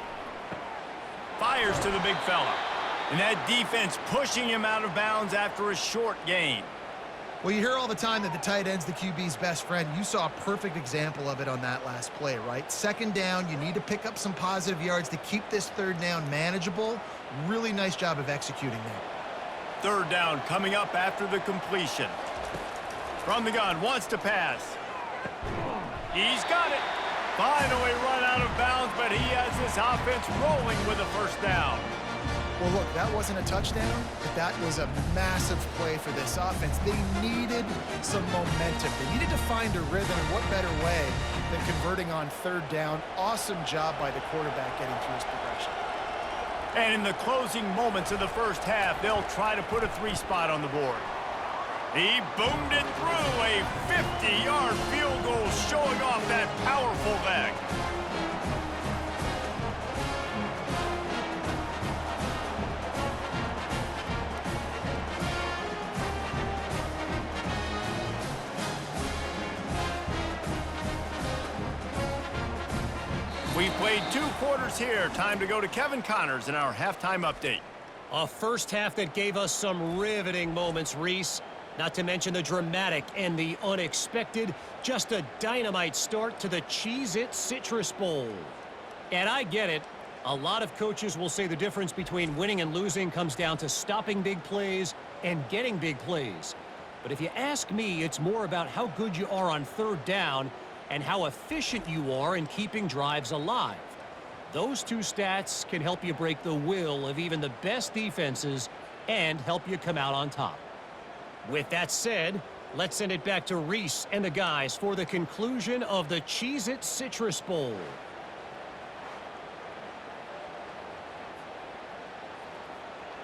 Fires to the big fella. And that defense pushing him out of bounds after a short gain. Well, you hear all the time that the tight end's the QB's best friend. You saw a perfect example of it on that last play, right? 2nd down, you need to pick up some positive yards to keep this 3rd down manageable. Really nice job of executing that. 3rd down coming up after the completion. From the gun, wants to pass. He's got it. Finally run out of bounds, but he has this offense rolling with a first down. Well, look, that wasn't a touchdown, but that was a massive play for this offense. They needed some momentum. They needed to find a rhythm, and what better way than converting on third down. Awesome job by the quarterback getting through his progression. And in the closing moments of the first half, they'll try to put a 3-spot on the board. He boomed it through a 50-yard field goal, showing off that powerful leg. We've played 2 quarters here. Time to go to Kevin Connors in our halftime update. A first half that gave us some riveting moments, Reese. Not to mention the dramatic and the unexpected. Just a dynamite start to the Cheez-It Citrus Bowl. And I get it. A lot of coaches will say the difference between winning and losing comes down to stopping big plays and getting big plays. But if you ask me, it's more about how good you are on third down and how efficient you are in keeping drives alive. Those 2 stats can help you break the will of even the best defenses and help you come out on top. With that said, let's send it back to Reese and the guys for the conclusion of the Cheez-It Citrus Bowl.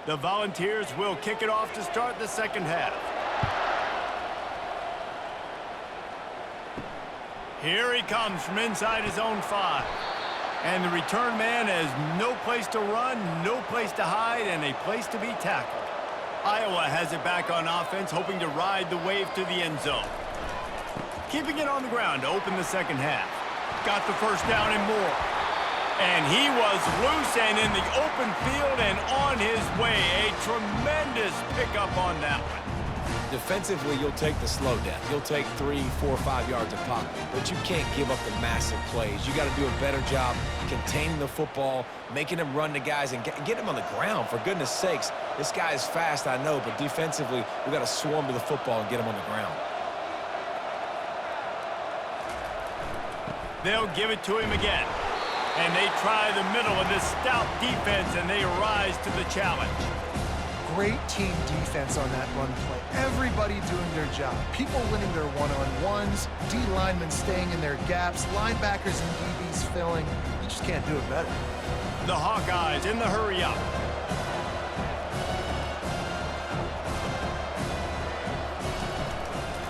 The Volunteers will kick it off to start the second half. Here he comes from inside his own 5. And the return man has no place to run, no place to hide, and a place to be tackled. Iowa has it back on offense, hoping to ride the wave to the end zone. Keeping it on the ground to open the second half. Got the first down and more. And he was loose and in the open field and on his way. A tremendous pickup on that one. Defensively, you'll take the slow down. You'll take 3, 4, 5 yards of pop, but you can't give up the massive plays. You got to do a better job containing the football, making them run the guys, and get them on the ground. For goodness sakes, this guy is fast, I know, but defensively, we got to swarm to the football and get him on the ground. They'll give it to him again. And they try the middle of this stout defense, and they rise to the challenge. Great team defense on that run play. Everybody doing their job. People winning their one-on-ones, D linemen staying in their gaps, linebackers and DBs filling. You just can't do it better. The Hawkeyes in the hurry-up.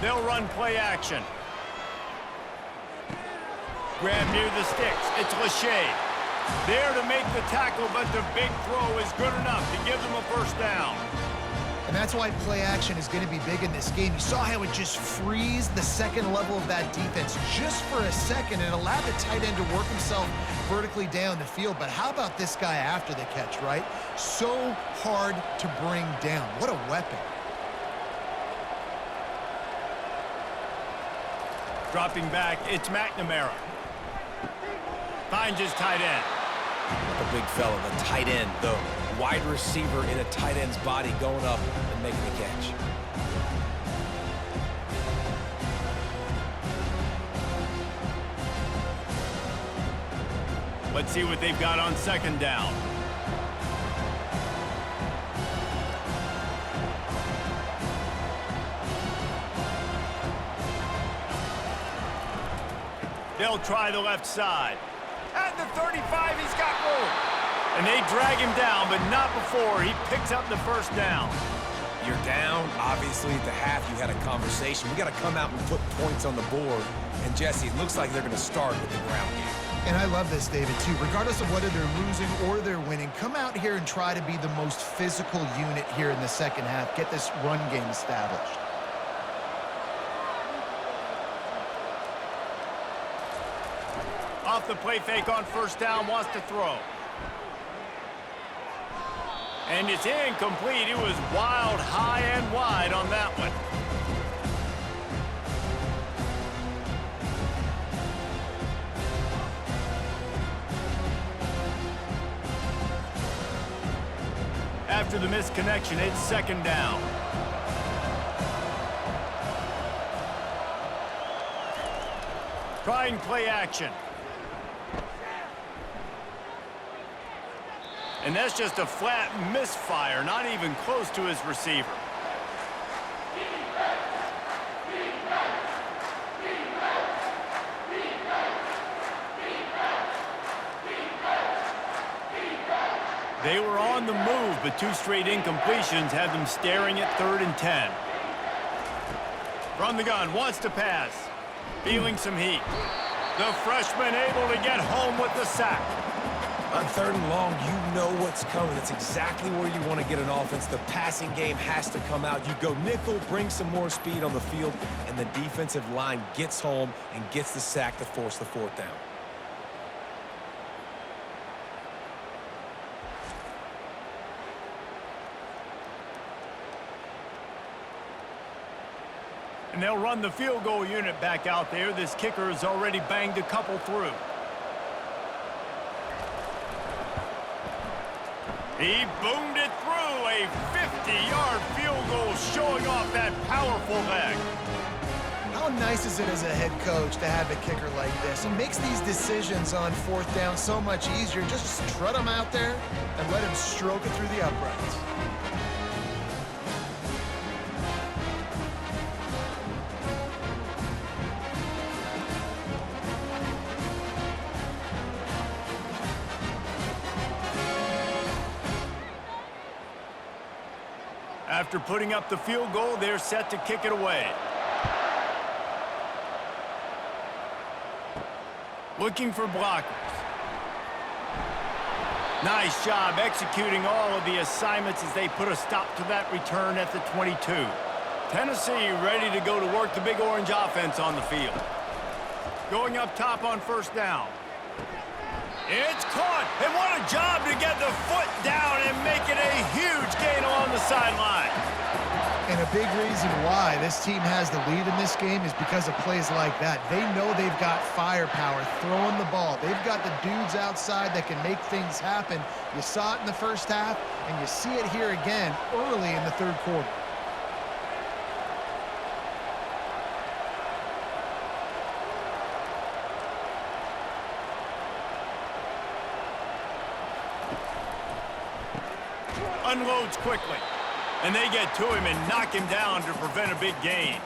They'll run play action. Grab near the sticks. It's Lachey. There to make the tackle, but the big throw is good enough to give them a first down. And that's why play action is going to be big in this game. You saw how it just freezed the second level of that defense just for a second and allowed the tight end to work himself vertically down the field. But how about this guy after the catch, right? So hard to bring down. What a weapon. Dropping back, it's McNamara. Finds his tight end. Like a big fella, the tight end, the wide receiver in a tight end's body going up and making the catch. Let's see what they've got on second down. They'll try the left side. At the 35, he's got room. And they drag him down, but not before he picks up the first down. You're down. Obviously, at the half, you had a conversation. We got to come out and put points on the board. And, Jesse, it looks like they're going to start with the ground game. And I love this, David, too. Regardless of whether they're losing or they're winning, come out here and try to be the most physical unit here in the second half. Get this run game established. Off the play fake on first down, wants to throw. And it's incomplete. It was wild, high and wide on that one. After the missed connection, it's second down. Trying play action. And that's just a flat misfire, not even close to his receiver. They were on the move, but two straight incompletions had them staring at 3rd and 10. From the gun, wants to pass. Feeling some heat. The freshman able to get home with the sack. On 3rd and long, you know what's coming. It's exactly where you want to get an offense. The passing game has to come out. You go nickel, bring some more speed on the field, and the defensive line gets home and gets the sack to force the 4th down. And they'll run the field goal unit back out there. This kicker has already banged a couple through. He boomed it through. A 50-yard field goal showing off that powerful leg. How nice is it as a head coach to have a kicker like this? It makes these decisions on 4th down so much easier. Just strut him out there and let him stroke it through the uprights. After putting up the field goal, they're set to kick it away. Looking for blockers. Nice job executing all of the assignments as they put a stop to that return at the 22. Tennessee ready to go to work the Big Orange offense on the field. Going up top on 1st down. It's caught, and what a job to get the foot down and make it a huge gain along the sideline. And a big reason why this team has the lead in this game is because of plays like that. They know they've got firepower throwing the ball. They've got the dudes outside that can make things happen. You saw it in the 1st half, and you see it here again early in the 3rd quarter. Unloads quickly, and they get to him and knock him down to prevent a big gain.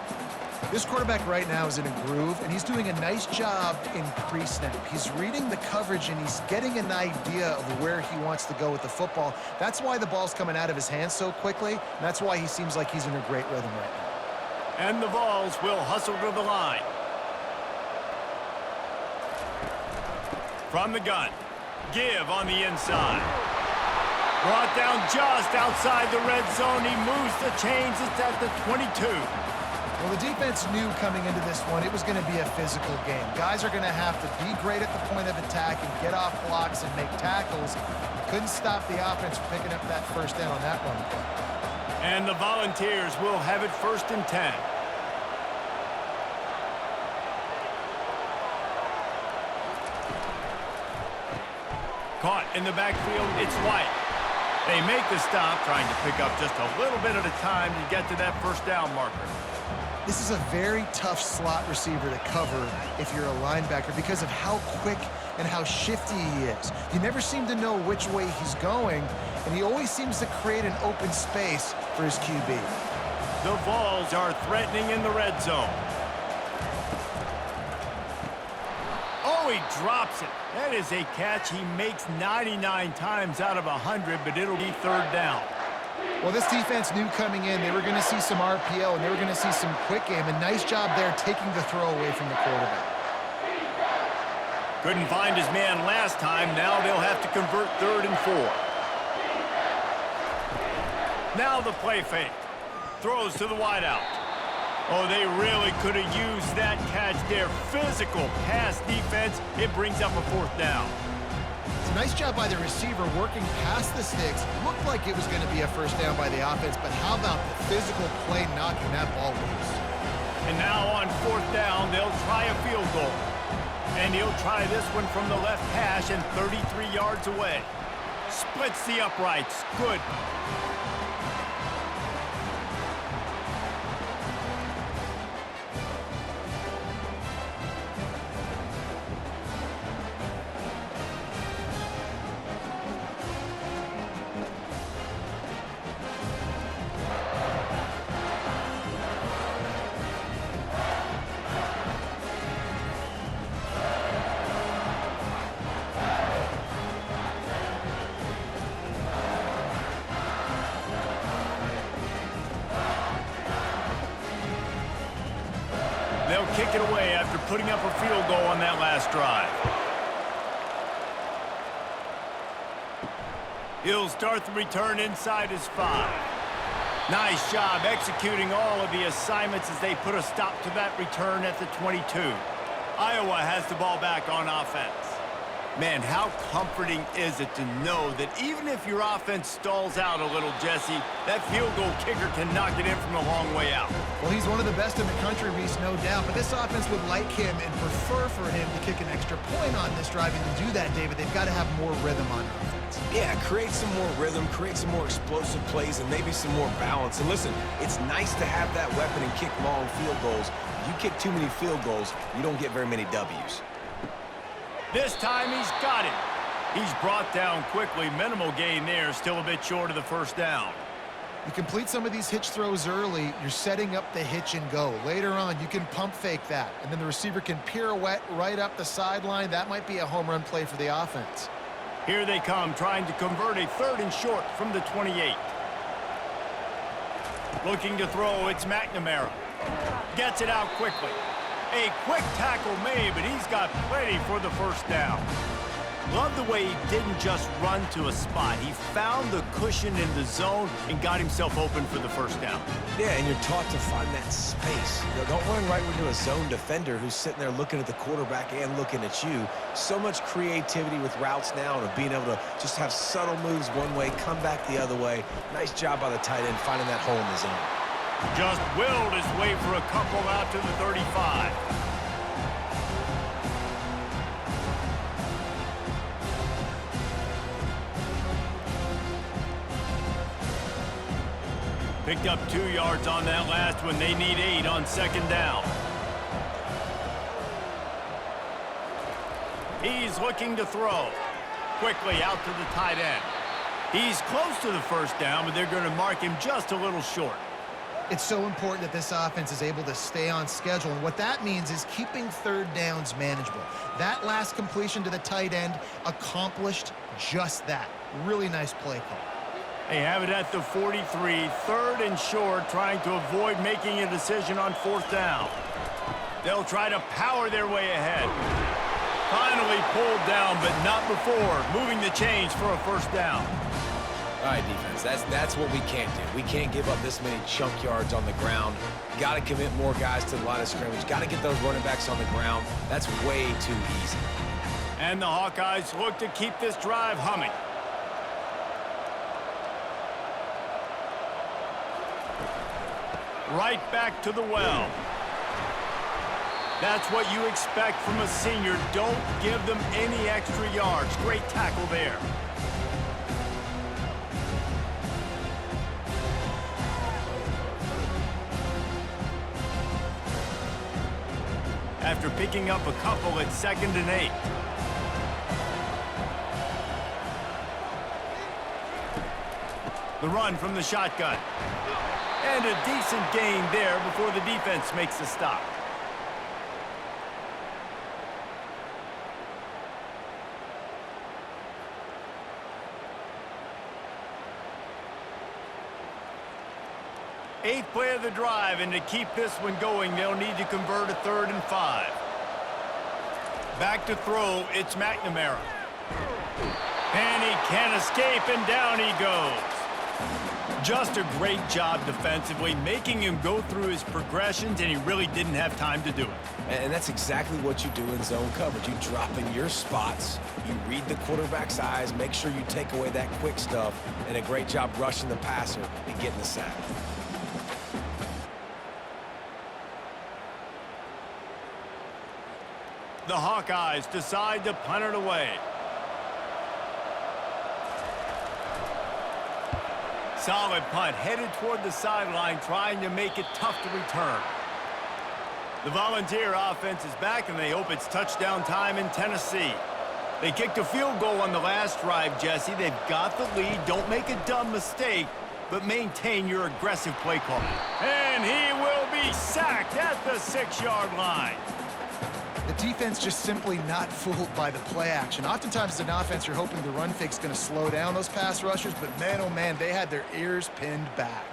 This quarterback right now is in a groove, and he's doing a nice job in pre-snap. He's reading the coverage, and he's getting an idea of where he wants to go with the football. That's why the ball's coming out of his hands so quickly, and that's why he seems like he's in a great rhythm right now. And the Vols will hustle to the line. From the gun, give on the inside. Brought down just outside the red zone. He moves the chains. It's at the 22. Well, the defense knew coming into this one it was going to be a physical game. Guys are going to have to be great at the point of attack and get off blocks and make tackles. Couldn't stop the offense from picking up that 1st down on that run play. And the Volunteers will have it 1st and 10. Caught in the backfield. It's White. They make the stop, trying to pick up just a little bit at a time to get to that 1st down marker. This is a very tough slot receiver to cover if you're a linebacker because of how quick and how shifty he is. You never seem to know which way he's going, and he always seems to create an open space for his QB. The Vols are threatening in the red zone. Oh, he drops it. That is a catch he makes 99 times out of 100, but it'll be 3rd down. Well, this defense knew coming in they were going to see some RPO and they were going to see some quick game. A nice job there taking the throw away from the quarterback. Couldn't find his man last time. Now they'll have to convert 3rd and 4. Now the play fake. Throws to the wideout. Oh, they really could have used that catch there. Physical pass defense. It brings up a 4th down. It's a nice job by the receiver working past the sticks. Looked like it was going to be a 1st down by the offense, but how about the physical play knocking that ball loose? And now on 4th down, they'll try a field goal. And he'll try this one from the left hash and 33 yards away. Splits the uprights. Good. They'll kick it away after putting up a field goal on that last drive. He'll start the return inside his 5. Nice job executing all of the assignments as they put a stop to that return at the 22. Iowa has the ball back on offense. Man, how comforting is it to know that even if your offense stalls out a little, Jesse, that field goal kicker can knock it in from a long way out. Well, he's one of the best in the country, Reese, no doubt. But this offense would like him and prefer for him to kick an extra point on this drive. And to do that, David, they've got to have more rhythm on offense. Yeah, create some more rhythm, create some more explosive plays, and maybe some more balance. And listen, it's nice to have that weapon and kick long field goals. If you kick too many field goals, you don't get very many W's. This time he's got it. He's brought down quickly. Minimal gain there, still a bit short of the first down. You complete some of these hitch throws early, you're setting up the hitch and go. Later on, you can pump fake that, and then the receiver can pirouette right up the sideline. That might be a home run play for the offense. Here they come, trying to convert a 3rd and short from the 28. Looking to throw, it's McNamara. Gets it out quickly. A quick tackle made, but he's got plenty for the first down. Love the way he didn't just run to a spot. He found the cushion in the zone and got himself open for the first down. Yeah, and you're taught to find that space. You know, don't run right into a zone defender who's sitting there looking at the quarterback and looking at you. So much creativity with routes now and being able to just have subtle moves one way, come back the other way. Nice job by the tight end finding that hole in the zone. Just willed his way for a couple out to the 35. Picked up 2 yards on that last one. They need 8 on 2nd down. He's looking to throw. Quickly out to the tight end. He's close to the first down, but they're going to mark him just a little short. It's so important that this offense is able to stay on schedule, and what that means is keeping 3rd downs manageable. That last completion to the tight end accomplished just that. Really nice play call. They have it at the 43, 3rd and short, trying to avoid making a decision on 4th down. They'll try to power their way ahead. Finally pulled down, but not before moving the chains for a first down. All right, defense, that's what we can't do. We can't give up this many chunk yards on the ground. Got to commit more guys to the line of scrimmage. Got to get those running backs on the ground. That's way too easy. And the Hawkeyes look to keep this drive humming. Right back to the well. That's what you expect from a senior. Don't give them any extra yards. Great tackle there. After picking up a couple at 2nd and 8. The run from the shotgun. And a decent gain there before the defense makes the stop. Eighth play of the drive, and to keep this one going, they'll need to convert a 3rd and 5. Back to throw, it's McNamara. And he can't escape, and down he goes. Just a great job defensively, making him go through his progressions, and he really didn't have time to do it. And that's exactly what you do in zone coverage. You drop in your spots, you read the quarterback's eyes, make sure you take away that quick stuff, and a great job rushing the passer and getting the sack. The Hawkeyes decide to punt it away. Solid punt, headed toward the sideline, trying to make it tough to return. The Volunteer offense is back, and they hope it's touchdown time in Tennessee. They kicked a field goal on the last drive, Jesse. They've got the lead. Don't make a dumb mistake, but maintain your aggressive play call. And he will be sacked at the 6-yard line. The defense just simply not fooled by the play action. Oftentimes as an offense, you're hoping the run fake's going to slow down those pass rushers, but man, oh man, they had their ears pinned back.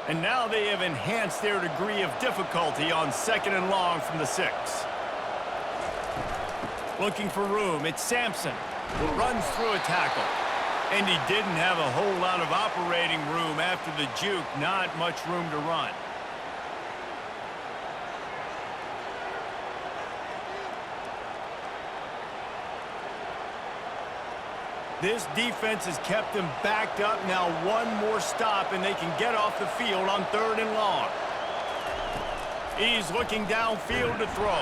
And now they have enhanced their degree of difficulty on 2nd and long from the 6. Looking for room, it's Sampson, who runs through a tackle. And he didn't have a whole lot of operating room after the juke, not much room to run. This defense has kept them backed up. Now one more stop, and they can get off the field on 3rd and long. He's looking downfield to throw.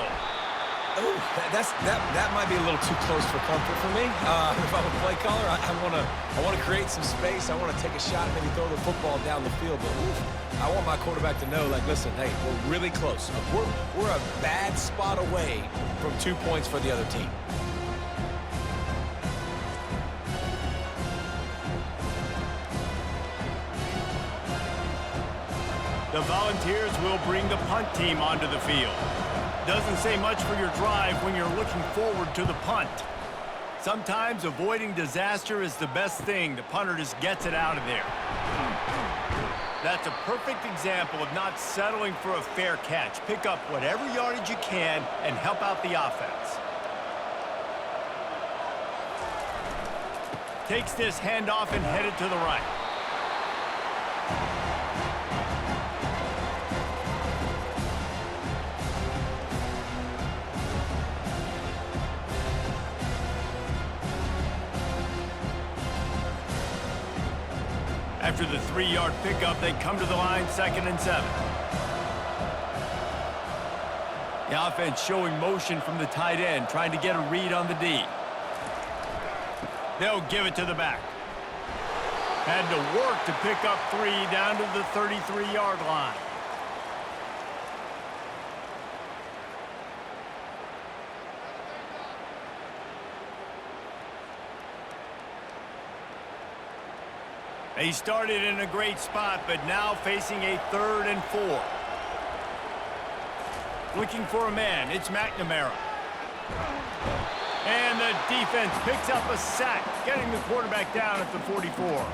Ooh, that might be a little too close for comfort for me. If I'm a play caller, I want to create some space. I want to take a shot and maybe throw the football down the field. But I want my quarterback to know, like, listen, hey, we're really close. We're a bad spot away from 2 points for the other team. The Volunteers will bring the punt team onto the field. Doesn't say much for your drive when you're looking forward to the punt. Sometimes avoiding disaster is the best thing. The punter just gets it out of there. That's a perfect example of not settling for a fair catch. Pick up whatever yardage you can and help out the offense. Takes this handoff and headed to the right. After the 3-yard pickup, they come to the line 2nd and 7. The offense showing motion from the tight end, trying to get a read on the D. They'll give it to the back. Had to work to pick up 3 down to the 33-yard line. They started in a great spot, but now facing a 3rd and 4. Looking for a man, it's McNamara. And the defense picks up a sack, getting the quarterback down at the 44.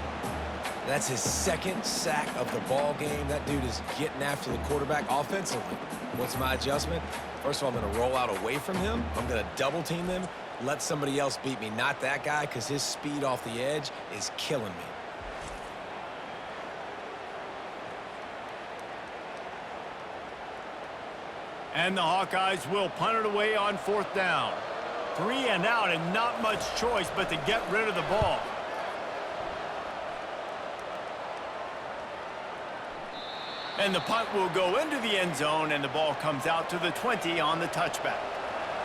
That's his 2nd sack of the ball game. That dude is getting after the quarterback offensively. What's my adjustment? First of all, I'm going to roll out away from him. I'm going to double team him, let somebody else beat me, not that guy, because his speed off the edge is killing me. And the Hawkeyes will punt it away on 4th down. 3 and out, and not much choice but to get rid of the ball. And the punt will go into the end zone, and the ball comes out to the 20 on the touchback.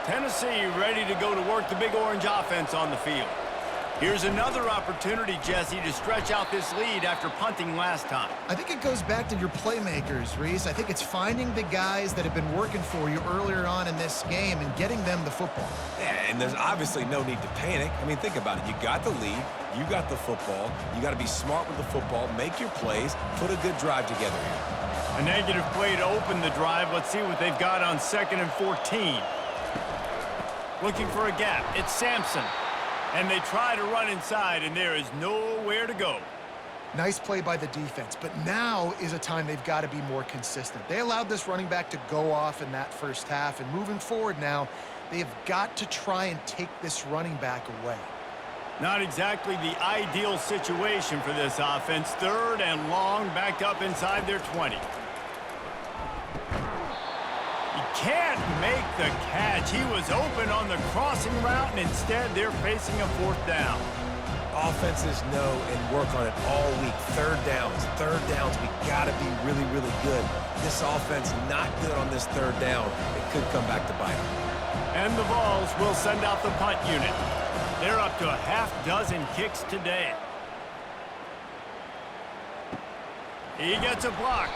Tennessee ready to go to work the Big Orange offense on the field. Here's another opportunity, Jesse, to stretch out this lead after punting last time. I think it goes back to your playmakers, Reese. I think it's finding the guys that have been working for you earlier on in this game and getting them the football. Yeah, and there's obviously no need to panic. I mean, think about it. You got the lead. You got the football. You got to be smart with the football. Make your plays. Put a good drive together here. A negative play to open the drive. Let's see what they've got on 2nd and 14. Looking for a gap. It's Sampson. And they try to run inside, and there is nowhere to go. Nice play by the defense, but now is a time they've got to be more consistent. They allowed this running back to go off in that first half, and moving forward now, they have got to try and take this running back away. Not exactly the ideal situation for this offense. 3rd and long, backed up inside their 20. Can't make the catch. He was open on the crossing route, and instead they're facing a 4th down. Offenses know and work on it all week. 3rd downs. We got to be really, really good. This offense not good on this 3rd down. It could come back to bite them. And the Vols will send out the punt unit. They're up to a half-dozen kicks today. He gets a block.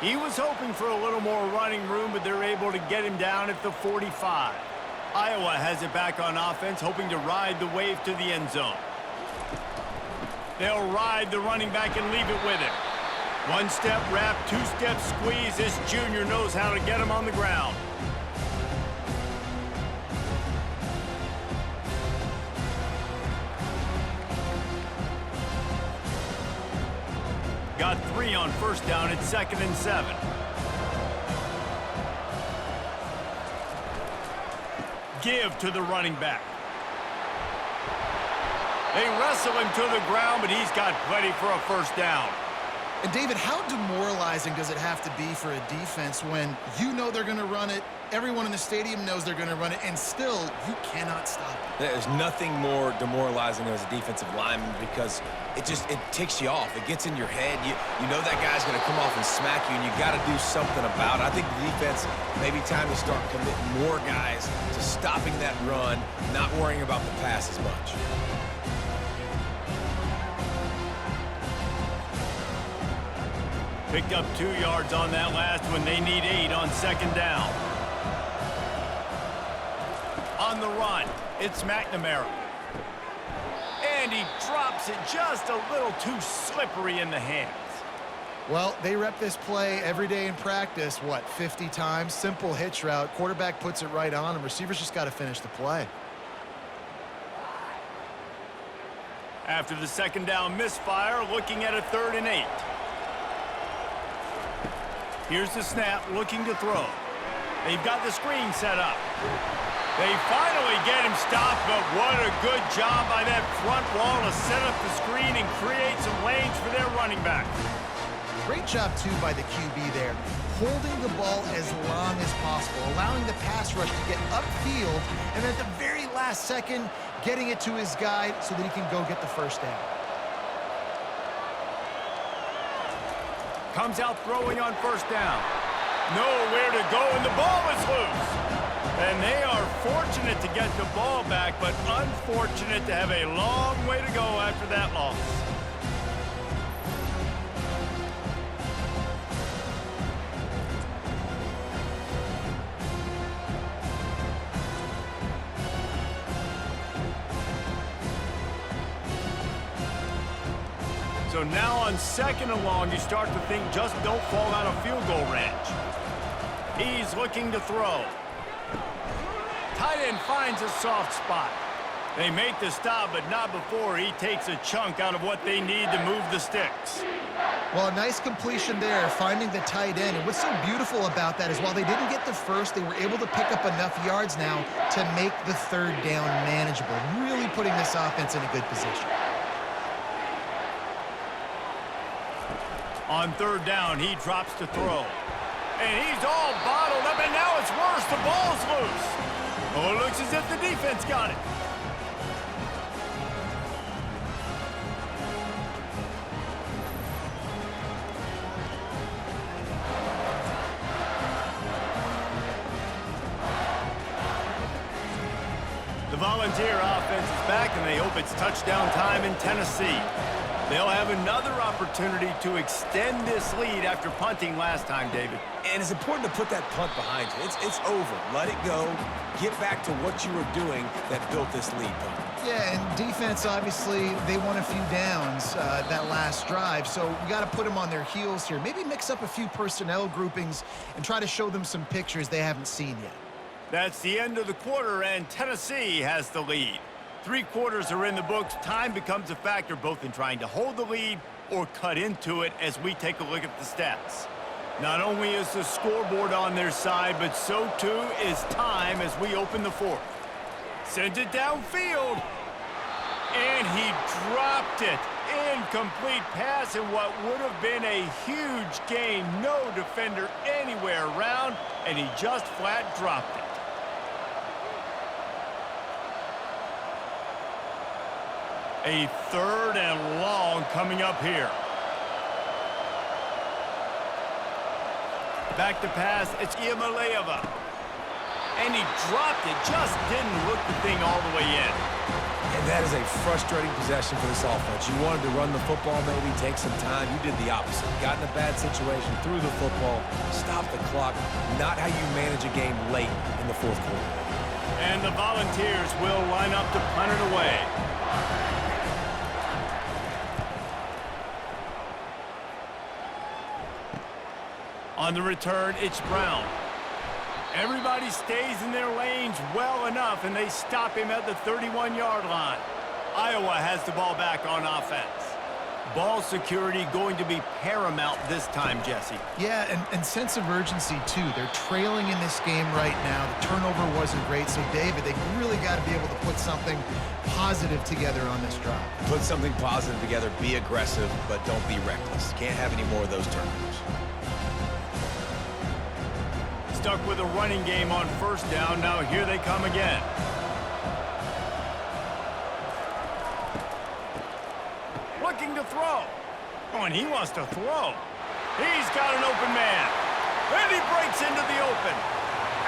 He was hoping for a little more running room, but they're able to get him down at the 45. Iowa has it back on offense, hoping to ride the wave to the end zone. They'll ride the running back and leave it with him. 1-step wrap, 2-step squeeze. This junior knows how to get him on the ground. Got got 3 on first down. It's 2nd and 7. Give to the running back. They wrestle him to the ground, but he's got plenty for a first down. And David, how demoralizing does it have to be for a defense when you know they're going to run it, everyone in the stadium knows they're going to run it, and still you cannot stop it? There's nothing more demoralizing as a defensive lineman because it ticks you off. It gets in your head. You know that guy's going to come off and smack you, and you got to do something about it. I think the defense, maybe time to start committing more guys to stopping that run, not worrying about the pass as much. Picked up 2 yards on that last one. They need 8 on 2nd down. On the run, it's McNamara. And he drops it just a little too slippery in the hands. Well, they rep this play every day in practice, 50 times? Simple hitch route. Quarterback puts it right on him. Receivers just got to finish the play. After the 2nd down misfire, looking at a 3rd and 8. Here's the snap, looking to throw. They've got the screen set up. They finally get him stopped, but what a good job by that front wall to set up the screen and create some lanes for their running back. Great job, too, by the QB there. Holding the ball as long as possible, allowing the pass rush to get upfield, and at the very last second, getting it to his guy so that he can go get the first down. Comes out throwing on first down. Nowhere to go, and the ball is loose. And they are fortunate to get the ball back, but unfortunate to have a long way to go after that loss. So now on 2nd and long, you start to think just don't fall out of field goal range. He's looking to throw. Tight end finds a soft spot. They make the stop, but not before he takes a chunk out of what they need to move the sticks. Well, a nice completion there, finding the tight end. And what's so beautiful about that is while they didn't get the first, they were able to pick up enough yards now to make the 3rd down manageable, really putting this offense in a good position. On 3rd down, he drops to throw. And he's all bottled up, and now it's worse. The ball's loose. Oh, it looks as if the defense got it. The Volunteer offense is back, and they hope it's touchdown time in Tennessee. They'll have another opportunity to extend this lead after punting last time, David. And it's important to put that punt behind you. It's over. Let it go. Get back to what you were doing that built this lead, punt. Yeah, and defense, obviously, they won a few downs that last drive, so we got to put them on their heels here. Maybe mix up a few personnel groupings and try to show them some pictures they haven't seen yet. That's the end of the quarter, and Tennessee has the lead. 3 quarters are in the books. Time becomes a factor both in trying to hold the lead or cut into it as we take a look at the stats. Not only is the scoreboard on their side, but so too is time as we open the 4th. Sends it downfield. And he dropped it. Incomplete pass in what would have been a huge gain. No defender anywhere around, and he just flat dropped it. A 3rd and long coming up here. Back to pass, it's Iamaleava. And he dropped it, just didn't look the thing all the way in. And that is a frustrating possession for this offense. You wanted to run the football, maybe take some time. You did the opposite. Got in a bad situation, threw the football, stopped the clock. Not how you manage a game late in the 4th quarter. And the Volunteers will line up to punt it away. On the return, it's Brown. Everybody stays in their lanes well enough, and they stop him at the 31-yard line. Iowa has the ball back on offense. Ball security going to be paramount this time, Jesse. Yeah, and sense of urgency, too. They're trailing in this game right now. The turnover wasn't great, so, David, they really got to be able to put something positive together on this drive. Put something positive together, be aggressive, but don't be reckless. Can't have any more of those turnovers. Stuck with a running game on first down. Now here they come again. Looking to throw. Oh, and he wants to throw. He's got an open man. And he breaks into the open.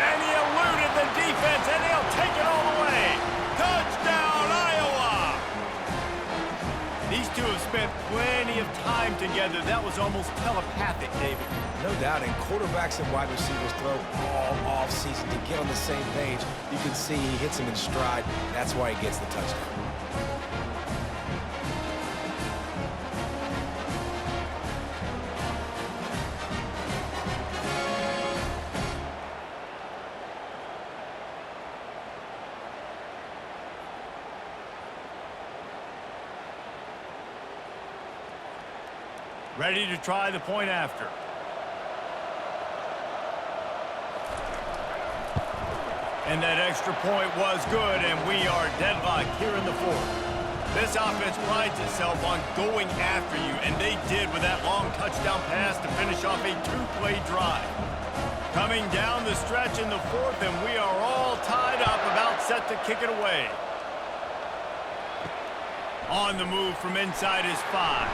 And he eluded the defense, and he'll take it all the way. Touchdown, Iowa! These two have spent plenty of time together. That was almost telepathic, David. No doubt, and quarterbacks and wide receivers throw all off-season to get on the same page. You can see he hits him in stride. That's why he gets the touchdown. Ready to try the point after. And that extra point was good, and we are deadlocked here in the fourth. This offense prides itself on going after you, and they did with that long touchdown pass to finish off a two-play drive. Coming down the stretch in the fourth, and we are all tied up, about set to kick it away. On the move from inside his 5.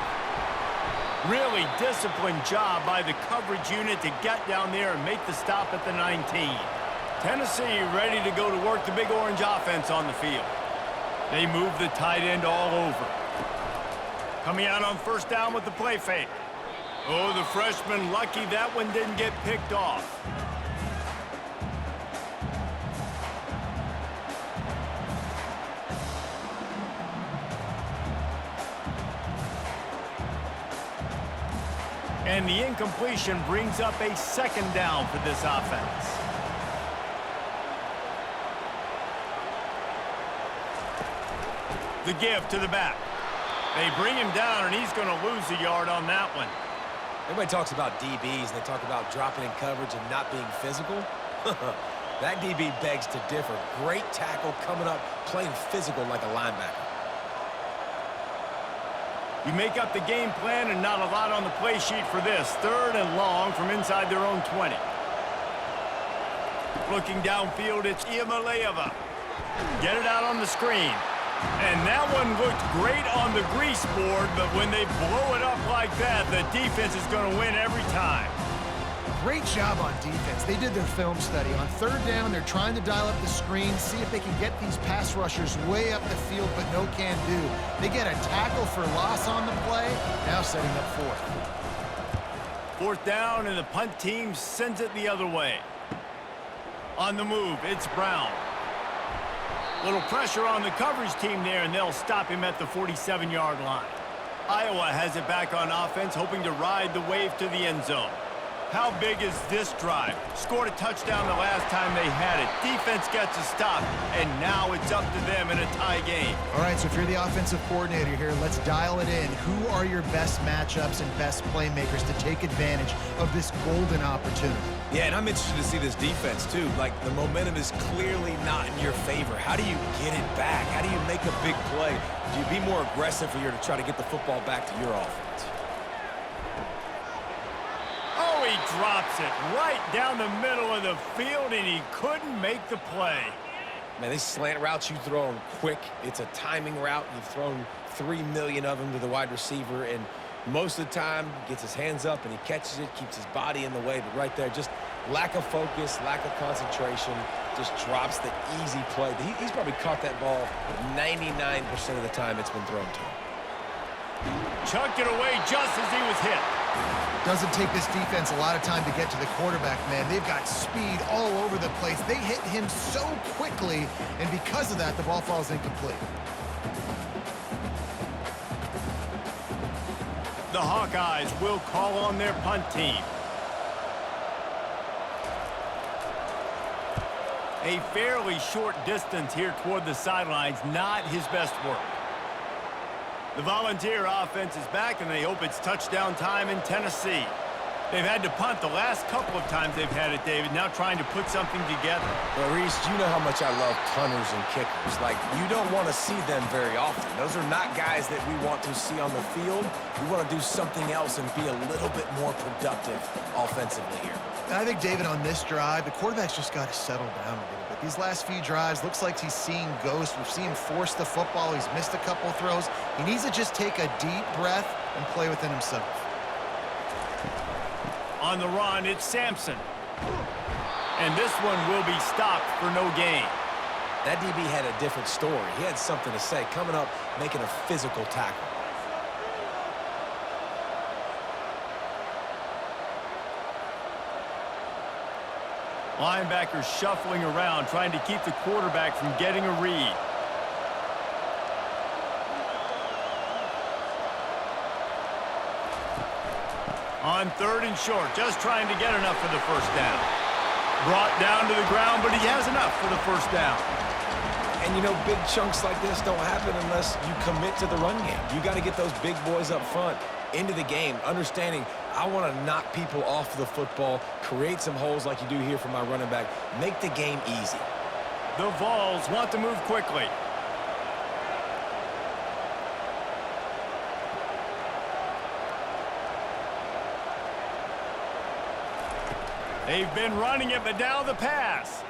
Really disciplined job by the coverage unit to get down there and make the stop at the 19. Tennessee ready to go to work the Big Orange offense on the field. They move the tight end all over. Coming out on first down with the play fake. Oh, the freshman lucky that one didn't get picked off. And the incompletion brings up a second down for this offense. The give to the back. They bring him down, and he's going to lose a yard on that one. Everybody talks about DBs, and they talk about dropping in coverage and not being physical. That DB begs to differ. Great tackle coming up, playing physical like a linebacker. You make up the game plan, and not a lot on the play sheet for this. Third and long from inside their own 20. Looking downfield, it's Iamaleava. Get it out on the screen. And that one looked great on the grease board, but when they blow it up like that, the defense is going to win every time. Great job on defense. They did their film study. On third down, they're trying to dial up the screen, see if they can get these pass rushers way up the field, but no can do. They get a tackle for loss on the play, now setting up fourth. Fourth down, and the punt team sends it the other way. On the move, it's Brown. Little pressure on the coverage team there, and they'll stop him at the 47-yard line. Iowa has it back on offense, hoping to ride the wave to the end zone. How big is this drive? Scored a touchdown the last time they had it. Defense gets a stop, and now it's up to them in a tie game. All right, so if you're the offensive coordinator here, let's dial it in. Who are your best matchups and best playmakers to take advantage of this golden opportunity? Yeah, and I'm interested to see this defense, too. Like, the momentum is clearly not in your favor. How do you get it back? How do you make a big play? Do you be more aggressive here to try to get the football back to your offense? Oh, he drops it right down the middle of the field, and he couldn't make the play. Man, these slant routes you throw them quick. It's a timing route. You've thrown 3 million of them to the wide receiver, and most of the time, he gets his hands up and he catches it, keeps his body in the way. But right there, just lack of focus, lack of concentration, just drops the easy play. He's probably caught that ball 99% of the time it's been thrown to him. Chucked it away just as he was hit. Doesn't take this defense a lot of time to get to the quarterback, man. They've got speed all over the place. They hit him so quickly, and because of that, the ball falls incomplete. The Hawkeyes will call on their punt team. A fairly short distance here toward the sidelines, not his best work. The Volunteer offense is back, and they hope it's touchdown time in Tennessee. They've had to punt the last couple of times they've had it, David, now trying to put something together. Well, Reese, you know how much I love punters and kickers. Like, you don't want to see them very often. Those are not guys that we want to see on the field. We want to do something else and be a little bit more productive offensively here. And I think, David, on this drive, the quarterback's just got to settle down a little bit. These last few drives, looks like he's seeing ghosts. We've seen him force the football. He's missed a couple throws. He needs to just take a deep breath and play within himself. On the run, it's Sampson. And this one will be stopped for no gain. That DB had a different story. He had something to say, coming up, making a physical tackle. Linebackers shuffling around, trying to keep the quarterback from getting a read. On 3rd and short, just trying to get enough for the first down. Brought down to the ground, but he has enough for the first down. And, you know, big chunks like this don't happen unless you commit to the run game. You got to get those big boys up front into the game, understanding I want to knock people off the football, create some holes like you do here for my running back, make the game easy. The Vols want to move quickly. They've been running it, but now the pass.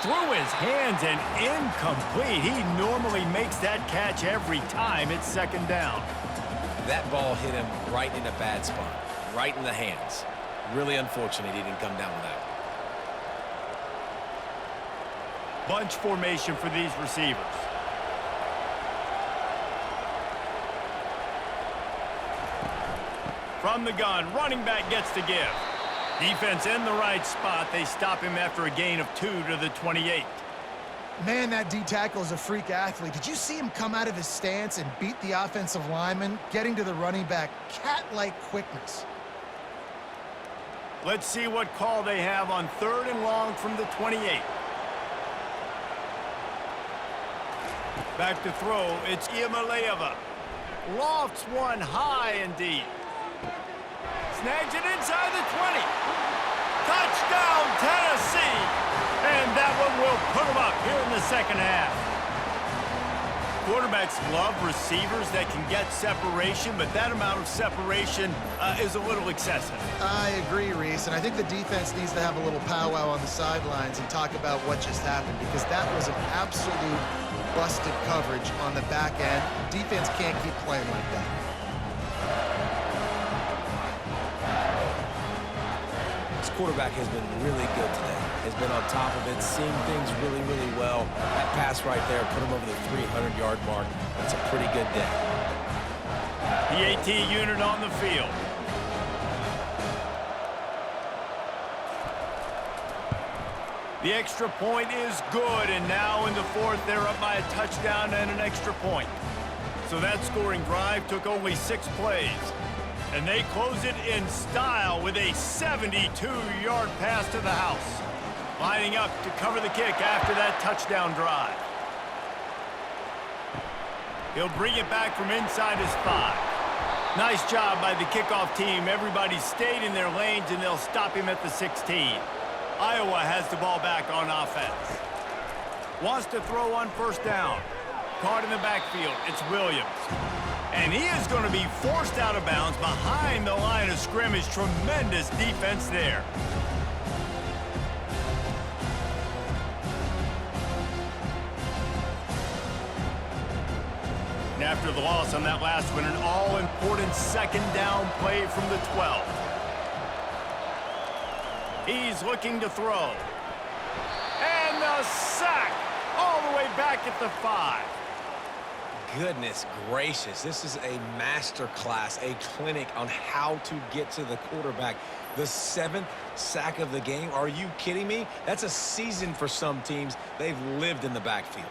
Through his hands and incomplete. He normally makes that catch every time it's 2nd down. That ball hit him right in a bad spot, right in the hands. Really unfortunate he didn't come down with that. Bunch formation for these receivers. From the gun, running back gets to give. Defense in the right spot. They stop him after a gain of 2 to the 28. Man, that D-tackle is a freak athlete. Did you see him come out of his stance and beat the offensive lineman, getting to the running back? Cat-like quickness. Let's see what call they have on 3rd and long from the 28. Back to throw, it's Iamaleava. Lofts one high and deep. Snags it inside the 20. Touchdown, Tennessee! And that one will put them up here in the 2nd half. Quarterbacks love receivers that can get separation, but that amount of separation is a little excessive. I agree, Reese, and I think the defense needs to have a little powwow on the sidelines and talk about what just happened, because that was an absolute busted coverage on the back end. Defense can't keep playing like that. This quarterback has been really good today. Has been on top of it, seeing things really, really well. That pass right there put him over the 300-yard mark. That's a pretty good day. The AT unit on the field. The extra point is good, and now in the 4th, they're up by a touchdown and an extra point. So that scoring drive took only 6 plays. And they close it in style with a 72-yard pass to the house. Lining up to cover the kick after that touchdown drive. He'll bring it back from inside his 5. Nice job by the kickoff team. Everybody stayed in their lanes, and they'll stop him at the 16. Iowa has the ball back on offense. Wants to throw on 1st down. Caught in the backfield. It's Williams. And he is going to be forced out of bounds behind the line of scrimmage. Tremendous defense there. And after the loss on that last one, an all-important 2nd down play from the 12. He's looking to throw. And the sack all the way back at the 5. Goodness gracious, this is a master class, a clinic on how to get to the quarterback. The 7th sack of the game. Are you kidding me? That's a season for some teams. They've lived in the backfield.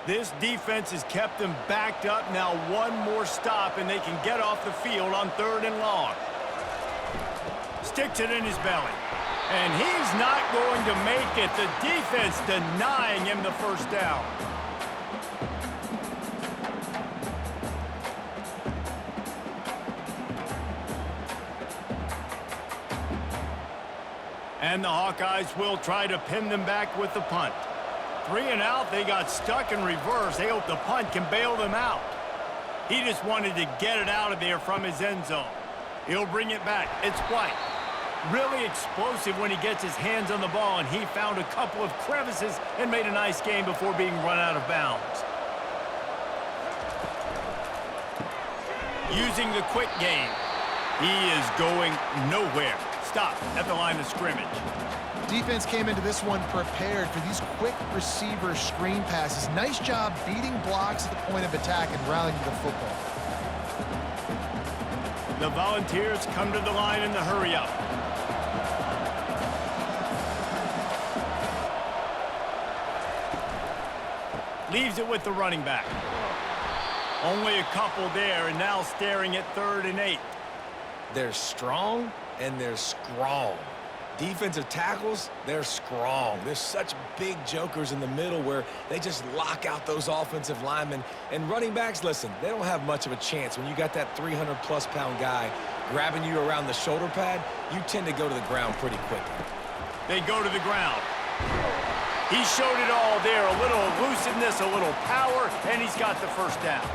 This defense has kept them backed up. Now one more stop, and they can get off the field on 3rd and long. Sticks it in his belly. And he's not going to make it. The defense denying him the first down. And the Hawkeyes will try to pin them back with the punt. 3 and out, they got stuck in reverse. They hope the punt can bail them out. He just wanted to get it out of there from his end zone. He'll bring it back. It's White. Really explosive when he gets his hands on the ball, and he found a couple of crevices and made a nice game before being run out of bounds. Using the quick game. He is going nowhere. Stop at the line of scrimmage. Defense came into this one prepared for these quick receiver screen passes. Nice job beating blocks at the point of attack and rallying to the football. The Volunteers come to the line in the hurry-up. Leaves it with the running back. Only a couple there, and now staring at 3rd and 8. They're strong and they're strong. Defensive tackles, they're strong. There's such big jokers in the middle where they just lock out those offensive linemen. And running backs, listen, they don't have much of a chance. When you got that 300-plus pound guy grabbing you around the shoulder pad, you tend to go to the ground pretty quickly. They go to the ground. He showed it all there. A little elusiveness, a little power, and he's got the first down.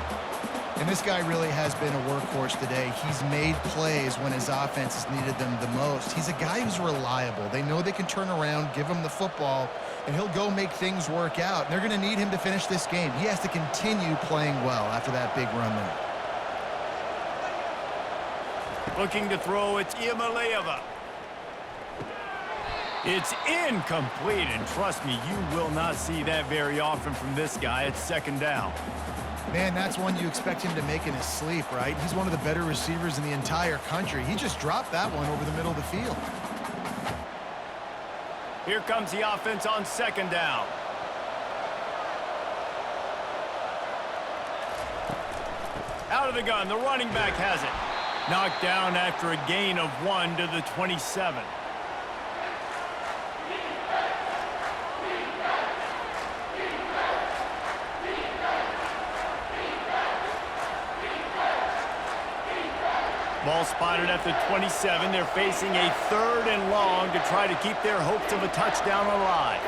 And this guy really has been a workhorse today. He's made plays when his offense has needed them the most. He's a guy who's reliable. They know they can turn around, give him the football, and he'll go make things work out. And they're going to need him to finish this game. He has to continue playing well after that big run there. Looking to throw, it's Iamaleava. It's incomplete, and trust me, you will not see that very often from this guy. It's 2nd down. Man, that's one you expect him to make in his sleep, right? He's one of the better receivers in the entire country. He just dropped that one over the middle of the field. Here comes the offense on 2nd down. Out of the gun, the running back has it. Knocked down after a gain of 1 to the 27. Ball spotted at the 27. They're facing a 3rd and long to try to keep their hopes of a touchdown alive.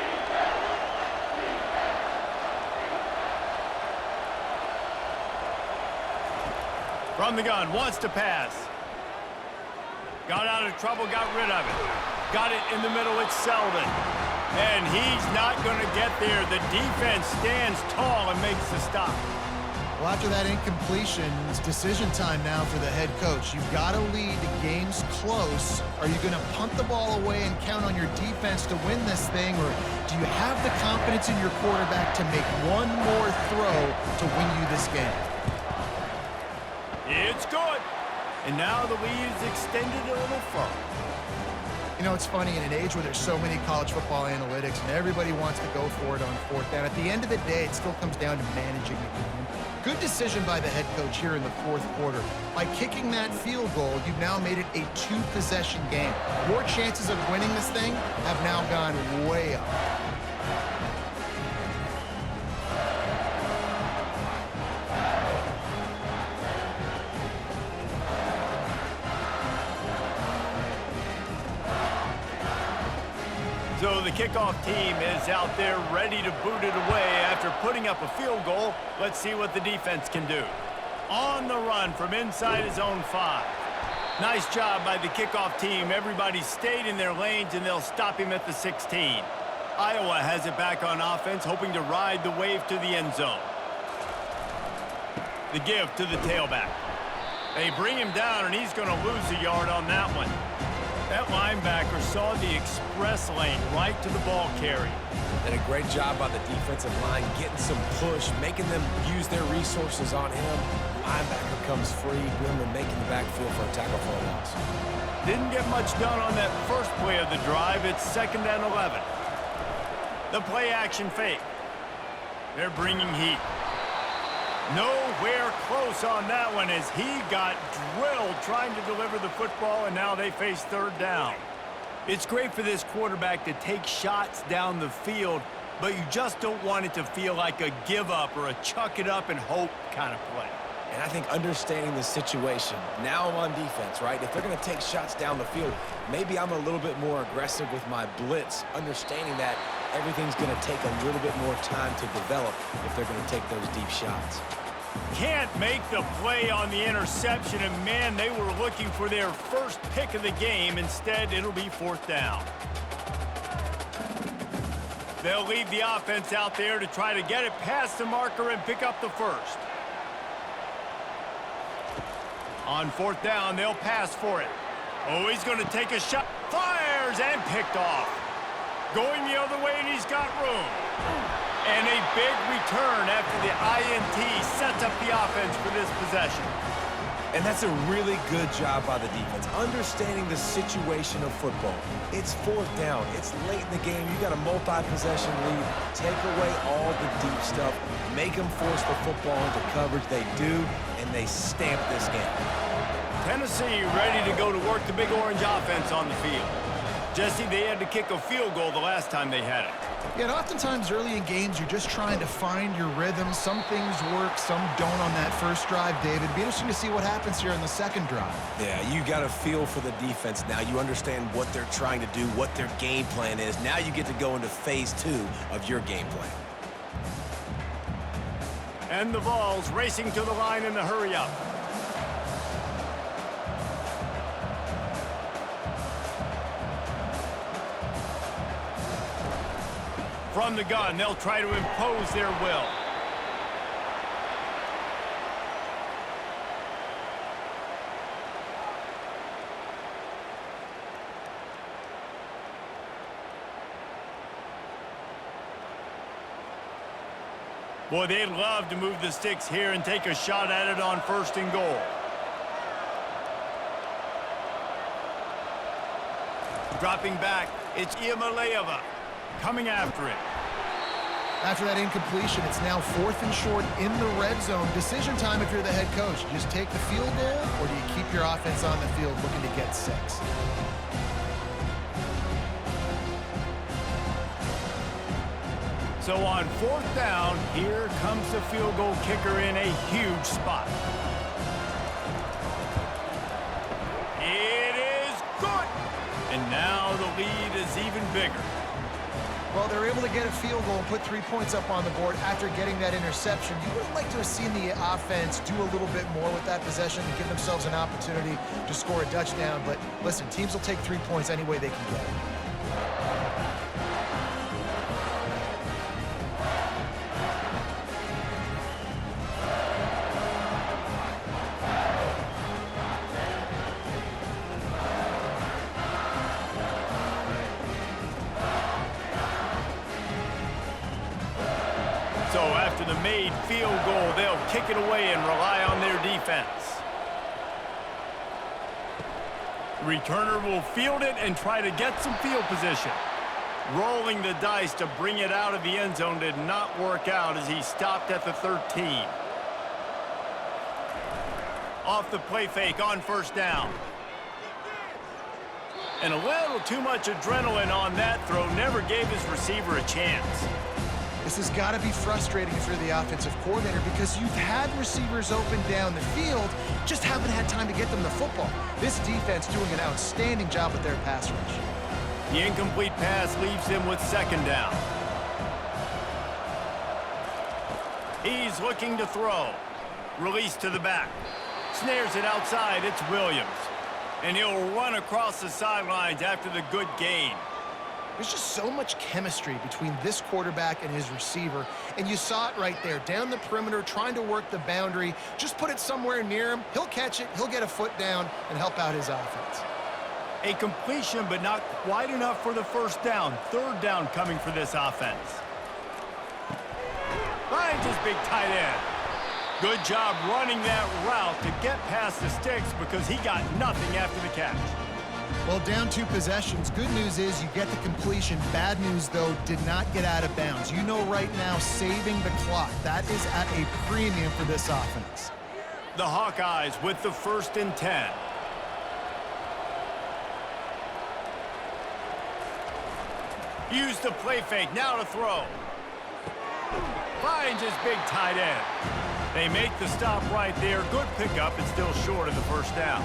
From the gun, wants to pass. Got out of trouble, got rid of it. Got it in the middle, it's Selden. And he's not going to get there. The defense stands tall and makes the stop. Well, after that incompletion, it's decision time now for the head coach. You've got to lead. The game's close. Are you going to punt the ball away and count on your defense to win this thing, or do you have the confidence in your quarterback to make one more throw to win you this game? It's good. And now the lead is extended a little further. You know, it's funny, in an age where there's so many college football analytics and everybody wants to go for it on 4th down, at the end of the day, it still comes down to managing the game. Good decision by the head coach here in the 4th quarter. By kicking that field goal, you've now made it a 2-possession game. Your chances of winning this thing have now gone way up. So the kickoff team is out there ready to boot it away after putting up a field goal. Let's see what the defense can do. On the run from inside his own 5. Nice job by the kickoff team. Everybody stayed in their lanes, and they'll stop him at the 16. Iowa has it back on offense, hoping to ride the wave to the end zone. The give to the tailback. They bring him down, and he's going to lose a yard on that one. That linebacker saw the express lane right to the ball carrier. And a great job by the defensive line getting some push, making them use their resources on him. Linebacker comes free, boom, and making the backfield for a tackle for a loss. Didn't get much done on that first play of the drive. It's 2nd and 11. The play action fake. They're bringing heat. Nowhere close on that one as he got drilled trying to deliver the football, and now they face 3rd down. It's great for this quarterback to take shots down the field, but you just don't want it to feel like a give-up or a chuck-it-up-and-hope kind of play. And I think understanding the situation, now I'm on defense, right? If they're going to take shots down the field, maybe I'm a little bit more aggressive with my blitz, understanding that everything's going to take a little bit more time to develop if they're going to take those deep shots. Can't make the play on the interception, and man, they were looking for their first pick of the game. Instead, it'll be fourth down. They'll leave the offense out there to try to get it past the marker and pick up the first. On fourth down, they'll pass for it. Oh, he's going to take a shot. Fires and picked off. Going the other way, and he's got room. And a big return after the INT sets up the offense for this possession. And that's a really good job by the defense, understanding the situation of football. It's fourth down. It's late in the game. You got a multi-possession lead. Take away all the deep stuff. Make them force the football into coverage. They do, and they stamp this game. Tennessee ready to go to work the Big Orange offense on the field. Jesse, they had to kick a field goal the last time they had it. Yeah, and oftentimes early in games, you're just trying to find your rhythm. Some things work, some don't on that first drive, David. It'd be interesting to see what happens here in the second drive. Yeah, you got a feel for the defense now. You understand what they're trying to do, what their game plan is. Now you get to go into phase 2 of your game plan. And the Vols racing to the line in the hurry-up. From the gun, they'll try to impose their will. Boy, they'd love to move the sticks here and take a shot at it on first and goal. Dropping back, it's Iamaleava coming after it. After that incompletion, it's now fourth and short in the red zone. Decision time if you're the head coach. Just take the field goal, or do you keep your offense on the field looking to get 6? So on fourth down, here comes the field goal kicker in a huge spot. It is good! And now the lead is even bigger. Well, they're able to get a field goal and put 3 points up on the board after getting that interception. You would have liked to have seen the offense do a little bit more with that possession and give themselves an opportunity to score a touchdown. But listen, teams will take 3 points any way they can get it. So after the made field goal, they'll kick it away and rely on their defense. Returner will field it and try to get some field position. Rolling the dice to bring it out of the end zone did not work out as he stopped at the 13. Off the play fake on first down. And a little too much adrenaline on that throw never gave his receiver a chance. This has got to be frustrating if you're the offensive coordinator because you've had receivers open down the field, just haven't had time to get them the football. This defense doing an outstanding job with their pass rush. The incomplete pass leaves him with second down. He's looking to throw. Release to the back. Snares it outside. It's Williams. And he'll run across the sidelines after the good gain. There's just so much chemistry between this quarterback and his receiver, and you saw it right there, down the perimeter, trying to work the boundary. Just put it somewhere near him. He'll catch it, he'll get a foot down, and help out his offense. A completion, but not quite enough for the first down. Third down coming for this offense. Finds his big tight end. Good job running that route to get past the sticks because he got nothing after the catch. Well, down 2 possessions. Good news is you get the completion. Bad news, though, did not get out of bounds. You know right now, saving the clock. That is at a premium for this offense. The Hawkeyes with the 1st and 10. Use the play fake, now to throw. Finds his big tight end. They make the stop right there. Good pickup, and still short of the first down.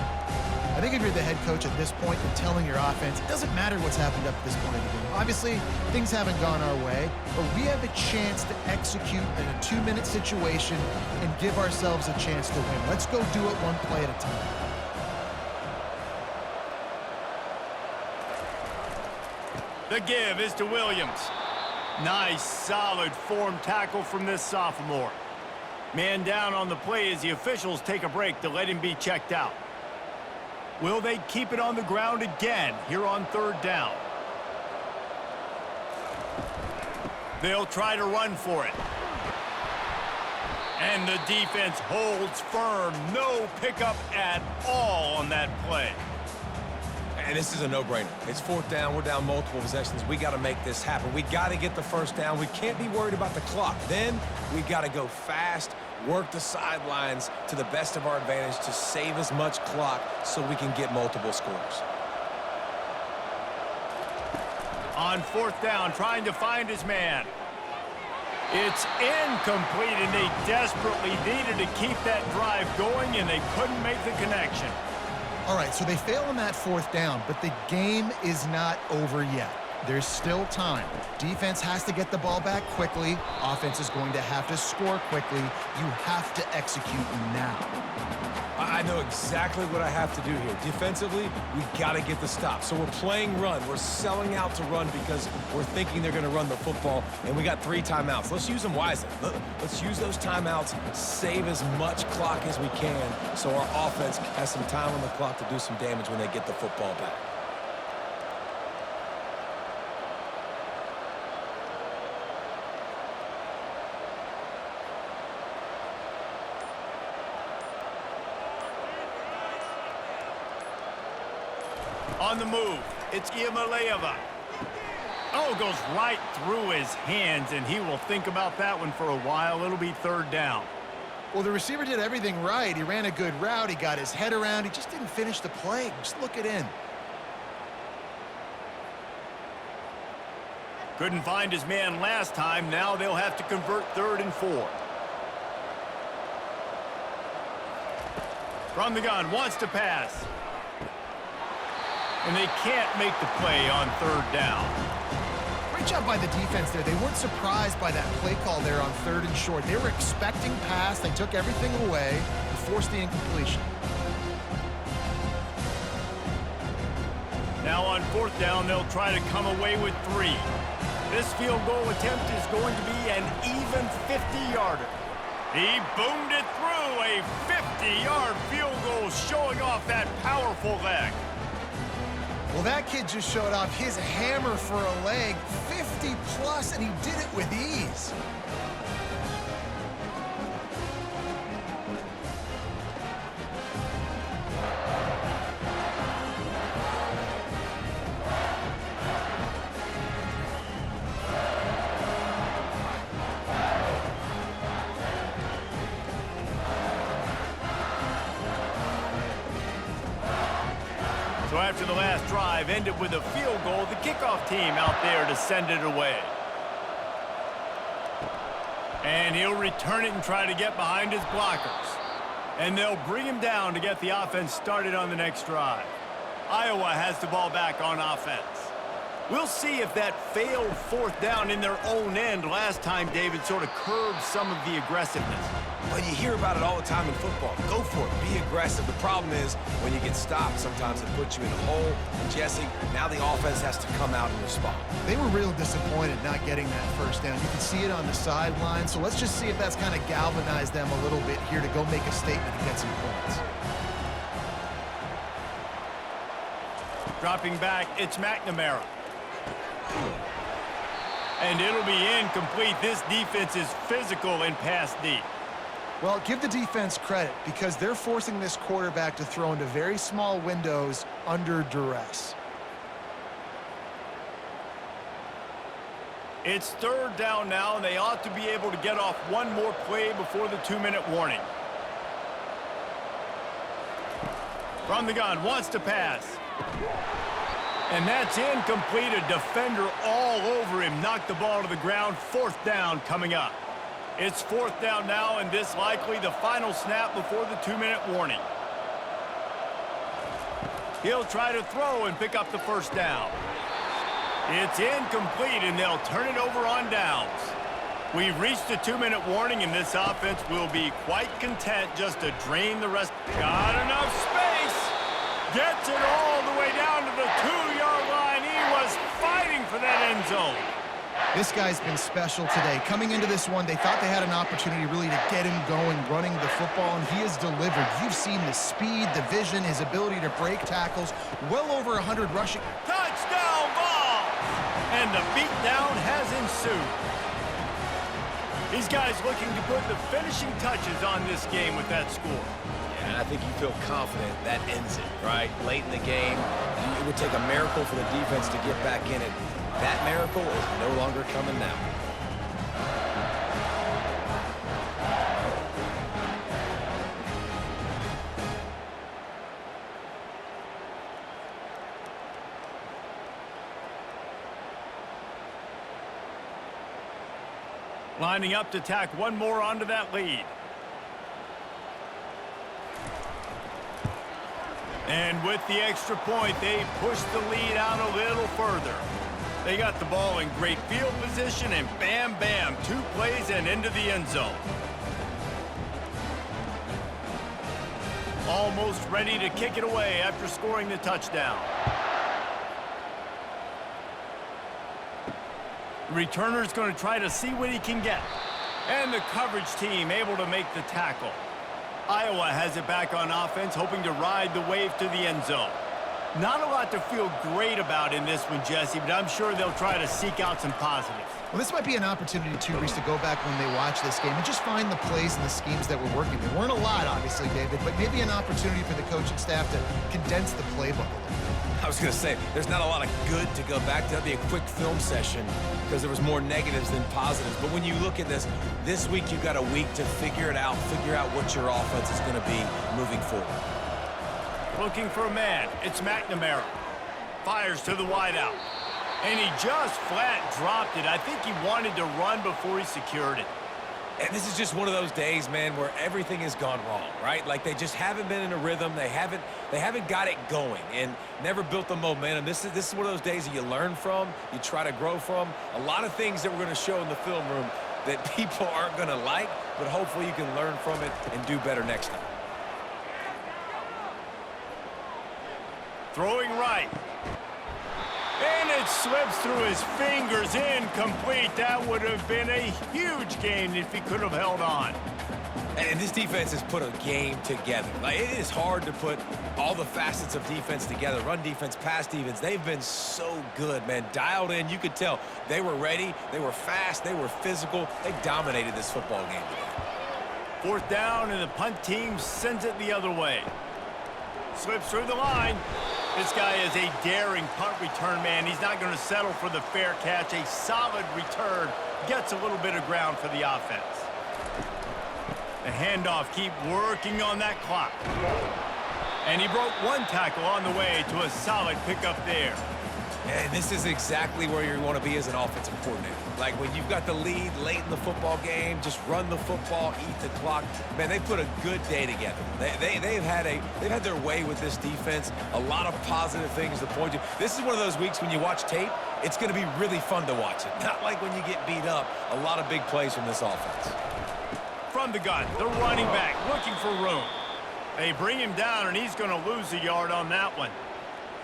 I think if you're the head coach at this point and telling your offense, it doesn't matter what's happened up to this point in the game. Obviously, things haven't gone our way, but we have a chance to execute in a 2-minute situation and give ourselves a chance to win. Let's go do it one play at a time. The give is to Williams. Nice, solid form tackle from this sophomore. Man down on the play as the officials take a break to let him be checked out. Will they keep it on the ground again here on third down? They'll try to run for it. And the defense holds firm. No pickup at all on that play. And this is a no-brainer. It's fourth down. We're down multiple possessions. We got to make this happen. We got to get the first down. We can't be worried about the clock. Then we got to go fast, work the sidelines to the best of our advantage to save as much clock so we can get multiple scores. On fourth down, trying to find his man. It's incomplete, and they desperately needed to keep that drive going, and they couldn't make the connection. All right, so they fail on that fourth down, but the game is not over yet. There's still time. Defense has to get the ball back quickly. Offense is going to have to score quickly. You have to execute now. I know exactly what I have to do here. Defensively, we got to get the stop. So we're playing run. We're selling out to run because we're thinking they're going to run the football, and we got 3 timeouts. Let's use them wisely. Let's use those timeouts, save as much clock as we can so our offense has some time on the clock to do some damage when they get the football back. On the move, it's Iamaleava. Oh, goes right through his hands, and he will think about that one for a while. It'll be third down. Well, the receiver did everything right. He ran a good route. He got his head around. He just didn't finish the play. Just look it in. Couldn't find his man last time. Now they'll have to convert 3rd and 4. From the gun, wants to pass. And they can't make the play on 3rd down. Great job by the defense there. They weren't surprised by that play call there on 3rd and short. They were expecting pass. They took everything away and forced the incompletion. Now on 4th down, they'll try to come away with 3. This field goal attempt is going to be an even 50-yarder. He boomed it through. A 50-yard field goal showing off that powerful leg. Well, that kid just showed off his hammer for a leg, 50-plus, and he did it with ease. So after the last drive ended with a field goal, the kickoff team out there to send it away. And he'll return it and try to get behind his blockers. And they'll bring him down to get the offense started on the next drive. Iowa has the ball back on offense. We'll see if that failed 4th down in their own end last time, David, sort of curbed some of the aggressiveness. Well, you hear about it all the time in football. Go for it. Be aggressive. The problem is when you get stopped, sometimes it puts you in a hole. And Jesse, now the offense has to come out and respond. They were real disappointed not getting that first down. You can see it on the sideline. So let's just see if that's kind of galvanized them a little bit here to go make a statement and get some points. Dropping back, it's McNamara. And it'll be incomplete. This defense is physical and pass deep. Well, give the defense credit because they're forcing this quarterback to throw into very small windows under duress. It's 3rd down now, and they ought to be able to get off one more play before the 2-minute warning. From the gun, wants to pass. And that's incomplete. A defender all over him. Knocked the ball to the ground. 4th down coming up. It's 4th down now, and this likely the final snap before the 2-minute warning. He'll try to throw and pick up the 1st down. It's incomplete, and they'll turn it over on downs. We've reached the 2-minute warning, and this offense will be quite content just to drain the rest. Got enough space. Gets it all the way down to the 2-yard line. He was fighting for that end zone. This guy's been special today. Coming into this one, they thought they had an opportunity really to get him going, running the football, and he has delivered. You've seen the speed, the vision, his ability to break tackles, well over 100 rushing. Touchdown ball! And the beatdown has ensued. These guys looking to put the finishing touches on this game with that score. Yeah, and I think you feel confident that ends it, right? Late in the game, it would take a miracle for the defense to get back in it. That miracle is no longer coming now. Lining up to tack one more onto that lead. And with the extra point, they push the lead out a little further. They got the ball in great field position, and bam, bam, 2 plays and into the end zone. Almost ready to kick it away after scoring the touchdown. The returner's going to try to see what he can get. And the coverage team able to make the tackle. Iowa has it back on offense, hoping to ride the wave to the end zone. Not a lot to feel great about in this one, Jesse, but I'm sure they'll try to seek out some positives. Well, this might be an opportunity, too, Reese, to go back when they watch this game and just find the plays and the schemes that were working. There weren't a lot, obviously, David, but maybe an opportunity for the coaching staff to condense the playbook a little bit. I was going to say, there's not a lot of good to go back to. That'd be a quick film session because there was more negatives than positives. But when you look at this week you've got a week to figure it out, figure out what your offense is going to be moving forward. Looking for a man. It's McNamara. Fires to the wideout. And he just flat dropped it. I think he wanted to run before he secured it. And this is just one of those days, man, where everything has gone wrong, right? Like they just haven't been in a rhythm. They haven't got it going and never built the momentum. This is one of those days that you learn from, you try to grow from. A lot of things that we're going to show in the film room that people aren't going to like, but hopefully you can learn from it and do better next time. Throwing right. And it slips through his fingers, incomplete. That would have been a huge gain if he could have held on. And this defense has put a game together. Like, it is hard to put all the facets of defense together. Run defense, pass defense. They've been so good, man. Dialed in. You could tell they were ready. They were fast. They were physical. They dominated this football game today. 4th down, and the punt team sends it the other way. Slips through the line. This guy is a daring punt return man. He's not going to settle for the fair catch. A solid return. Gets a little bit of ground for the offense. The handoff, keep working on that clock. And he broke one tackle on the way to a solid pickup there. And this is exactly where you want to be as an offensive coordinator. Like when you've got the lead late in the football game, just run the football, eat the clock. Man, they put a good day together. They've had their way with this defense. A lot of positive things to point to. This is one of those weeks when you watch tape, it's going to be really fun to watch it. Not like when you get beat up. A lot of big plays from this offense. From the gun, the running back looking for room. They bring him down, and he's going to lose a yard on that one.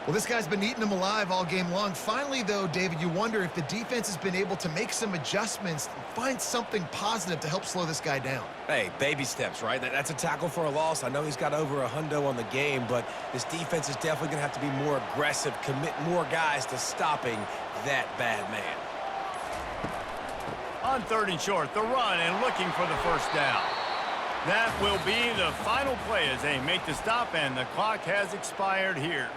Well, this guy's been eating them alive all game long. Finally, though, David, you wonder if the defense has been able to make some adjustments, find something positive to help slow this guy down. Hey, baby steps, right? That's a tackle for a loss. I know he's got over $100 on the game, but this defense is definitely going to have to be more aggressive, commit more guys to stopping that bad man. On 3rd and short, the run and looking for the 1st down. That will be the final play as they make the stop, and the clock has expired here.